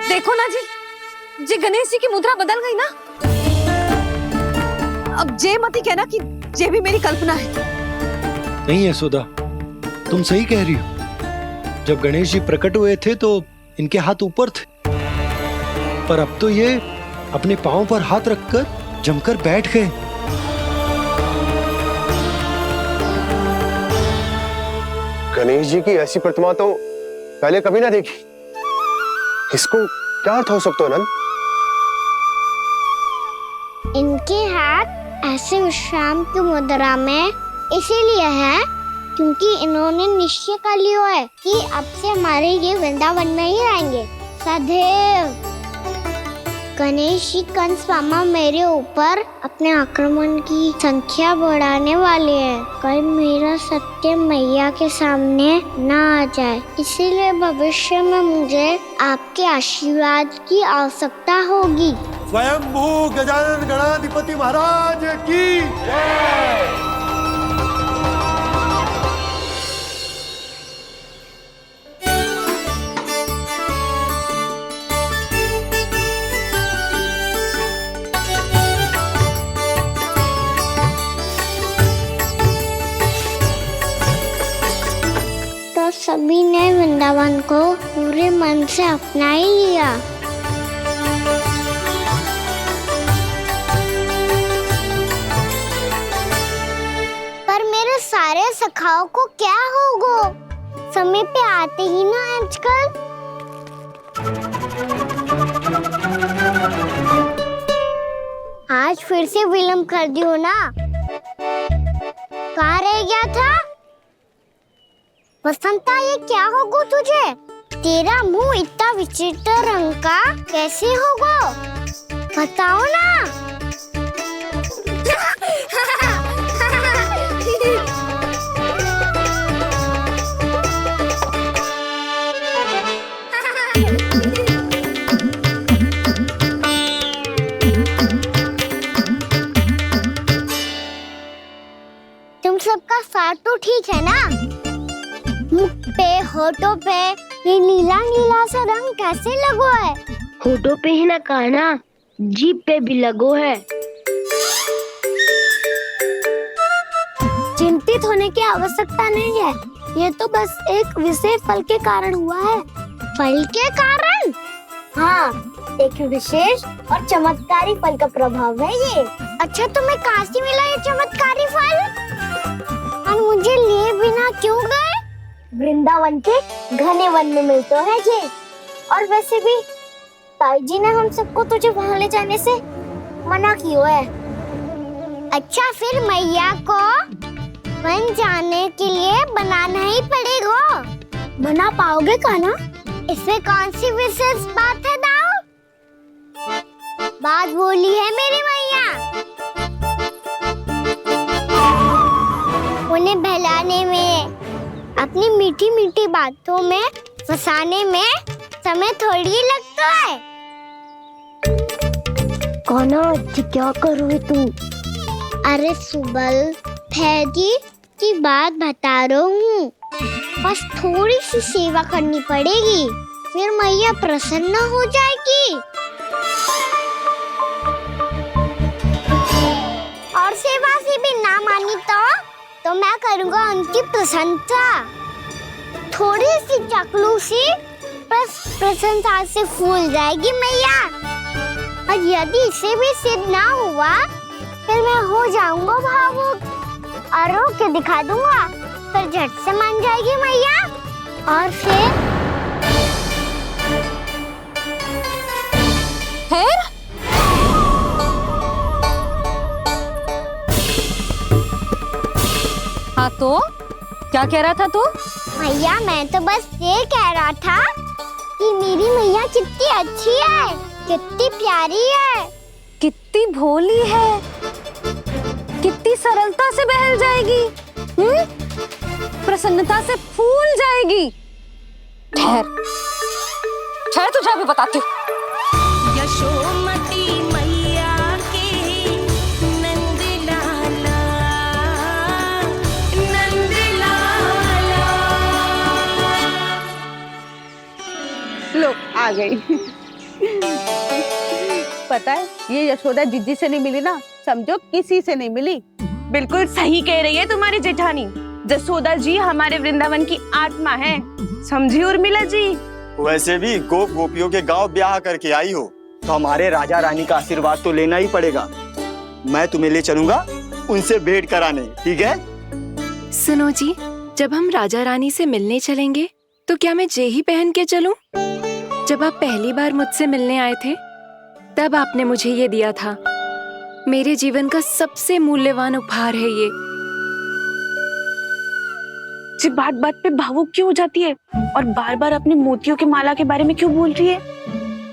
देखो ना जी, ये गणेश जी की मुद्रा बदल गई ना। अब जे मत ही कहना कि ये भी मेरी कल्पना है। नहीं यशोदा, तुम सही कह रही हो। जब गणेश जी प्रकट हुए थे तो इनके हाथ ऊपर थे, पर अब तो ये अपने पांव पर हाथ रखकर जमकर बैठ गए। गणेश जी की ऐसी प्रतिमा तो पहले कभी ना देखी। इसको क्या अर्थ हो सकता है नंद? इनके हाथ ऐसे विश्राम की मुद्रा में इसीलिए है क्योंकि इन्होंने निश्चय कर लिया है कि अब से हमारे ये वृंदावन में ही रहेंगे सदैव। गणेश जी कंस मामा मेरे ऊपर अपने आक्रमण की संख्या बढ़ाने वाले हैं। कहीं मेरा सत्य मैया के सामने ना आ जाए, इसीलिए भविष्य में मुझे आपके आशीर्वाद की आवश्यकता होगी। स्वयंभू गजानन गणाधिपति महाराज की जय। तो सभी ने वृंदावन को पूरे मन से अपना ही लिया। पर मेरे सारे सखाओं को क्या होगा? समय पे आते ही ना आजकल। आज फिर से विलंब कर दियो ना। कहाँ रह गया था? बसंता, ये क्या होगा तुझे? तेरा मुंह इतना विचित्र रंग का कैसे होगा? बताओ ना। तुम सबका साथ तो ठीक है ना? मुख पे, होठों पे ये नीला नीला सा रंग कैसे लगो है? होठों पे ही ना कान्हा, जीभ पे भी लगो है। चिंतित होने की आवश्यकता नहीं है, ये तो बस एक विशेष फल के कारण हुआ है। फल के कारण? हाँ, एक विशेष और चमत्कारी फल का प्रभाव है ये। अच्छा, तुम्हें कहाँ से मिला ये चमत्कारी फल? और मुझे लिए बिना क्यों गए? वृंदावन के घने वन में मिलते है ये। और वैसे भी ताई जी ने हम सबको तुझे वहाँ ले जाने से मना किया है। अच्छा, फिर मैया को वन जाने के लिए बनाना ही पड़ेगा। बना पाओगे कान्हा? इसमें कौन सी विशेष बात है दाऊ? बात बोली है मेरी मैया। उन्हें बहलाने में, अपनी मीठी मीठी बातों में फंसाने में समय थोड़ी लगता है। कान्हा, क्या करोगे तू? अरे सुबल, फैजी की बात बता रहा हूँ। बस थोड़ी सी सेवा करनी पड़ेगी, फिर मैया प्रसन्न हो जाएगी। और सेवा से भी ना मानी तो मैं करूँगा उनकी प्रशंसा। थोड़ी सी चकलूसी प्रसन्नता से फूल जाएगी मैया। और यदि इसे भी सिद्ध ना हुआ फिर मैं हो जाऊंगा भावुक और रो के दिखा दूंगा, फिर झट से मान जाएगी मैया। और फिर हाँ तो क्या कह रहा था तू? मैया मैं तो बस ये कह रहा था कि मेरी मैया कितनी अच्छी है, कितनी प्यारी है, कितनी भोली है, कितनी सरलता से बहल जाएगी, प्रसन्नता से फूल जाएगी। ठहर ठहर तुझे अभी बताती हूँ। यशोमती मैया के नंद लाला, नंद लाला। लो आ गई। पता है ये यशोदा जीजी से नहीं मिली ना, समझो किसी से नहीं मिली। बिल्कुल सही कह रही है तुम्हारी जेठानी। यशोदा जी हमारे वृंदावन की आत्मा है, समझी उर्मिला जी। वैसे भी गोपियों के गांव ब्याह करके आई हो तो हमारे राजा रानी का आशीर्वाद तो लेना ही पड़ेगा। मैं तुम्हें ले चलूंगा उनसे भेंट कराने, ठीक है? सुनो जी, जब हम राजा रानी से मिलने चलेंगे तो क्या मैं जे ही पहन के चलूं? जब आप पहली बार मुझसे मिलने आए थे तब आपने मुझे ये दिया था। मेरे जीवन का सबसे मूल्यवान उपहार है ये। जी बात बात पे भावुक क्यों हो जाती है और बार बार अपनी मोतियों की माला के बारे में क्यों बोल रही है?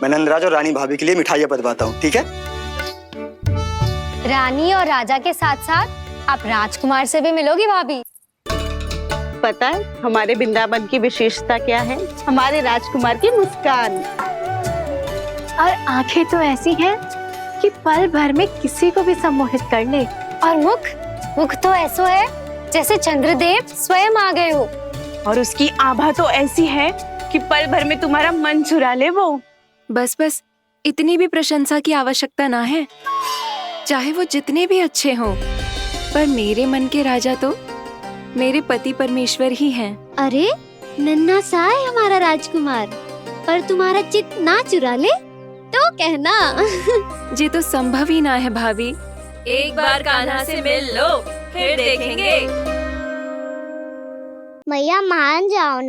मैं नंदराज और रानी भाभी के लिए मिठाइयाँ बंटवाता हूँ, ठीक है? रानी और राजा के साथ साथ आप राजकुमार से भी मिलोगी भाभी। पता है हमारे वृंदावन की विशेषता क्या है? हमारे राजकुमार की मुस्कान। और आंखें तो ऐसी हैं कि पल भर में किसी को भी सम्मोहित कर ले। और मुख तो ऐसा है जैसे चंद्रदेव स्वयं आ गए हो। और उसकी आभा तो ऐसी है कि पल भर में तुम्हारा मन चुरा ले वो। बस बस, इतनी भी प्रशंसा की आवश्यकता ना है। चाहे वो जितने भी अच्छे हों, पर मेरे मन के राजा तो मेरे पति परमेश्वर ही हैं। अरे नन्हा सा है हमारा राजकुमार, पर तुम्हारा चित्त ना चुरा ले तो कहना। ये तो संभव ही ना है भाभी। एक बार कान्हा से मिल लो, फिर देखेंगे। मैया मान जाओ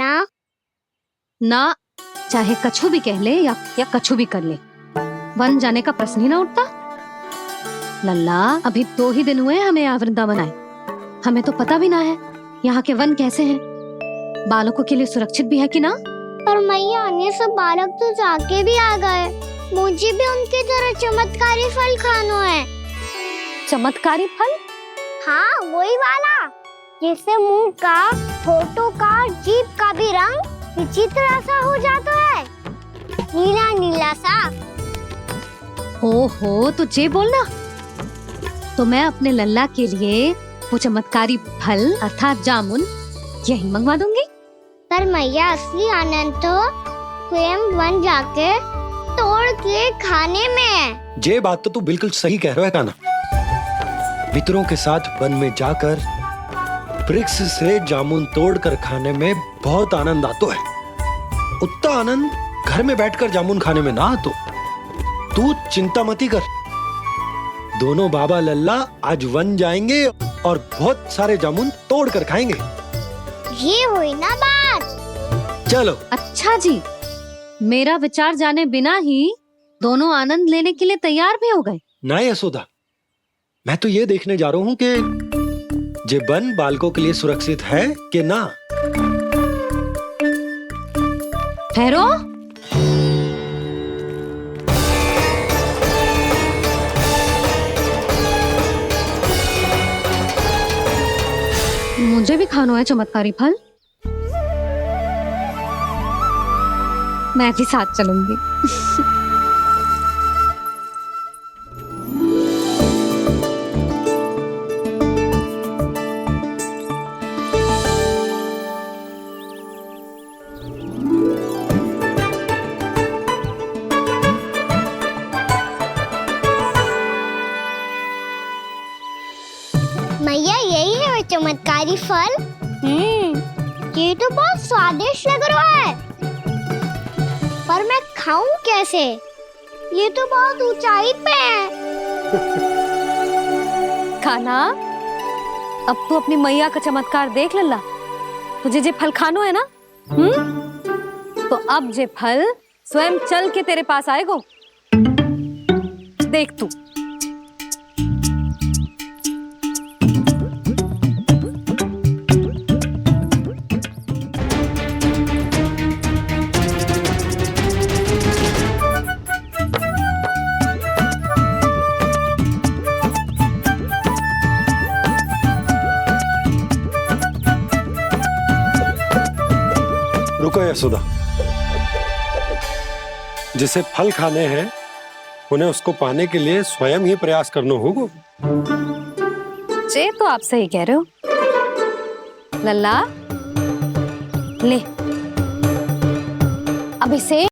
ना, चाहे कछु भी कह ले या कछु भी कर ले, वन जाने का प्रश्न ही ना उठता। लल्ला, अभी 2 ही दिन हुए हमें यहाँ वृंदावन आए, हमें तो पता भी ना है यहाँ के वन कैसे हैं, बालकों के लिए सुरक्षित भी है कि ना। पर मैया अन्य सब बालक तो जाके भी आ गए, मुझे भी उनकी तरह चमत्कारी फल खाना है। चमत्कारी फल? हाँ वही वाला, जैसे मुंह का, होठों का, जीभ का भी रंग विचित्र सा हो जाता है, नीला नीला सा। ओहो, तो जे बोलना। तो मैं अपने लल्ला के लिए वो चमत्कारी फल अर्थात जामुन यही मंगवा दूंगी। पर मैया असली आनंद तो स्वयं वन जाके तोड़ के खाने में है। ये बात तो तू बिल्कुल सही कह रहा है कान्हा। मित्रों के साथ वन में जाकर वृक्ष से जामुन तोड़कर खाने में बहुत आनंद आता है। उतना आनंद घर में बैठकर जामुन खाने में ना आतो। तू चिंता मती कर, दोनों बाबा लल्ला आज वन जाएंगे और बहुत सारे जामुन तोड़कर खाएंगे। ये हुई ना बात। चलो। अच्छा जी, मेरा विचार जाने बिना ही दोनों आनंद लेने के लिए तैयार भी हो गए। ना यशोदा, मैं तो ये देखने जा रहा हूँ कि ये वन बालकों के लिए सुरक्षित है कि ना। ठहरो, मुझे भी खाना है चमत्कारी फल, मैं भी साथ चलूंगी। मैया यही है वो चमत्कारी फल। ये तो बहुत स्वादिष्ट लग रहा है। खाऊं कैसे? ये तो बहुत ऊंचाई पे है। खाना, अब तू अपनी मैया का चमत्कार देख लल्ला। तुझे जे फल खानो है ना, तो अब जे फल स्वयं चल के तेरे पास आएगो। देख तू। रुको यशोदा, जिसे फल खाने हैं उन्हें उसको पाने के लिए स्वयं ही प्रयास करना होगा। जे तो आप सही कह रहे हो लल्ला। ले अब इसे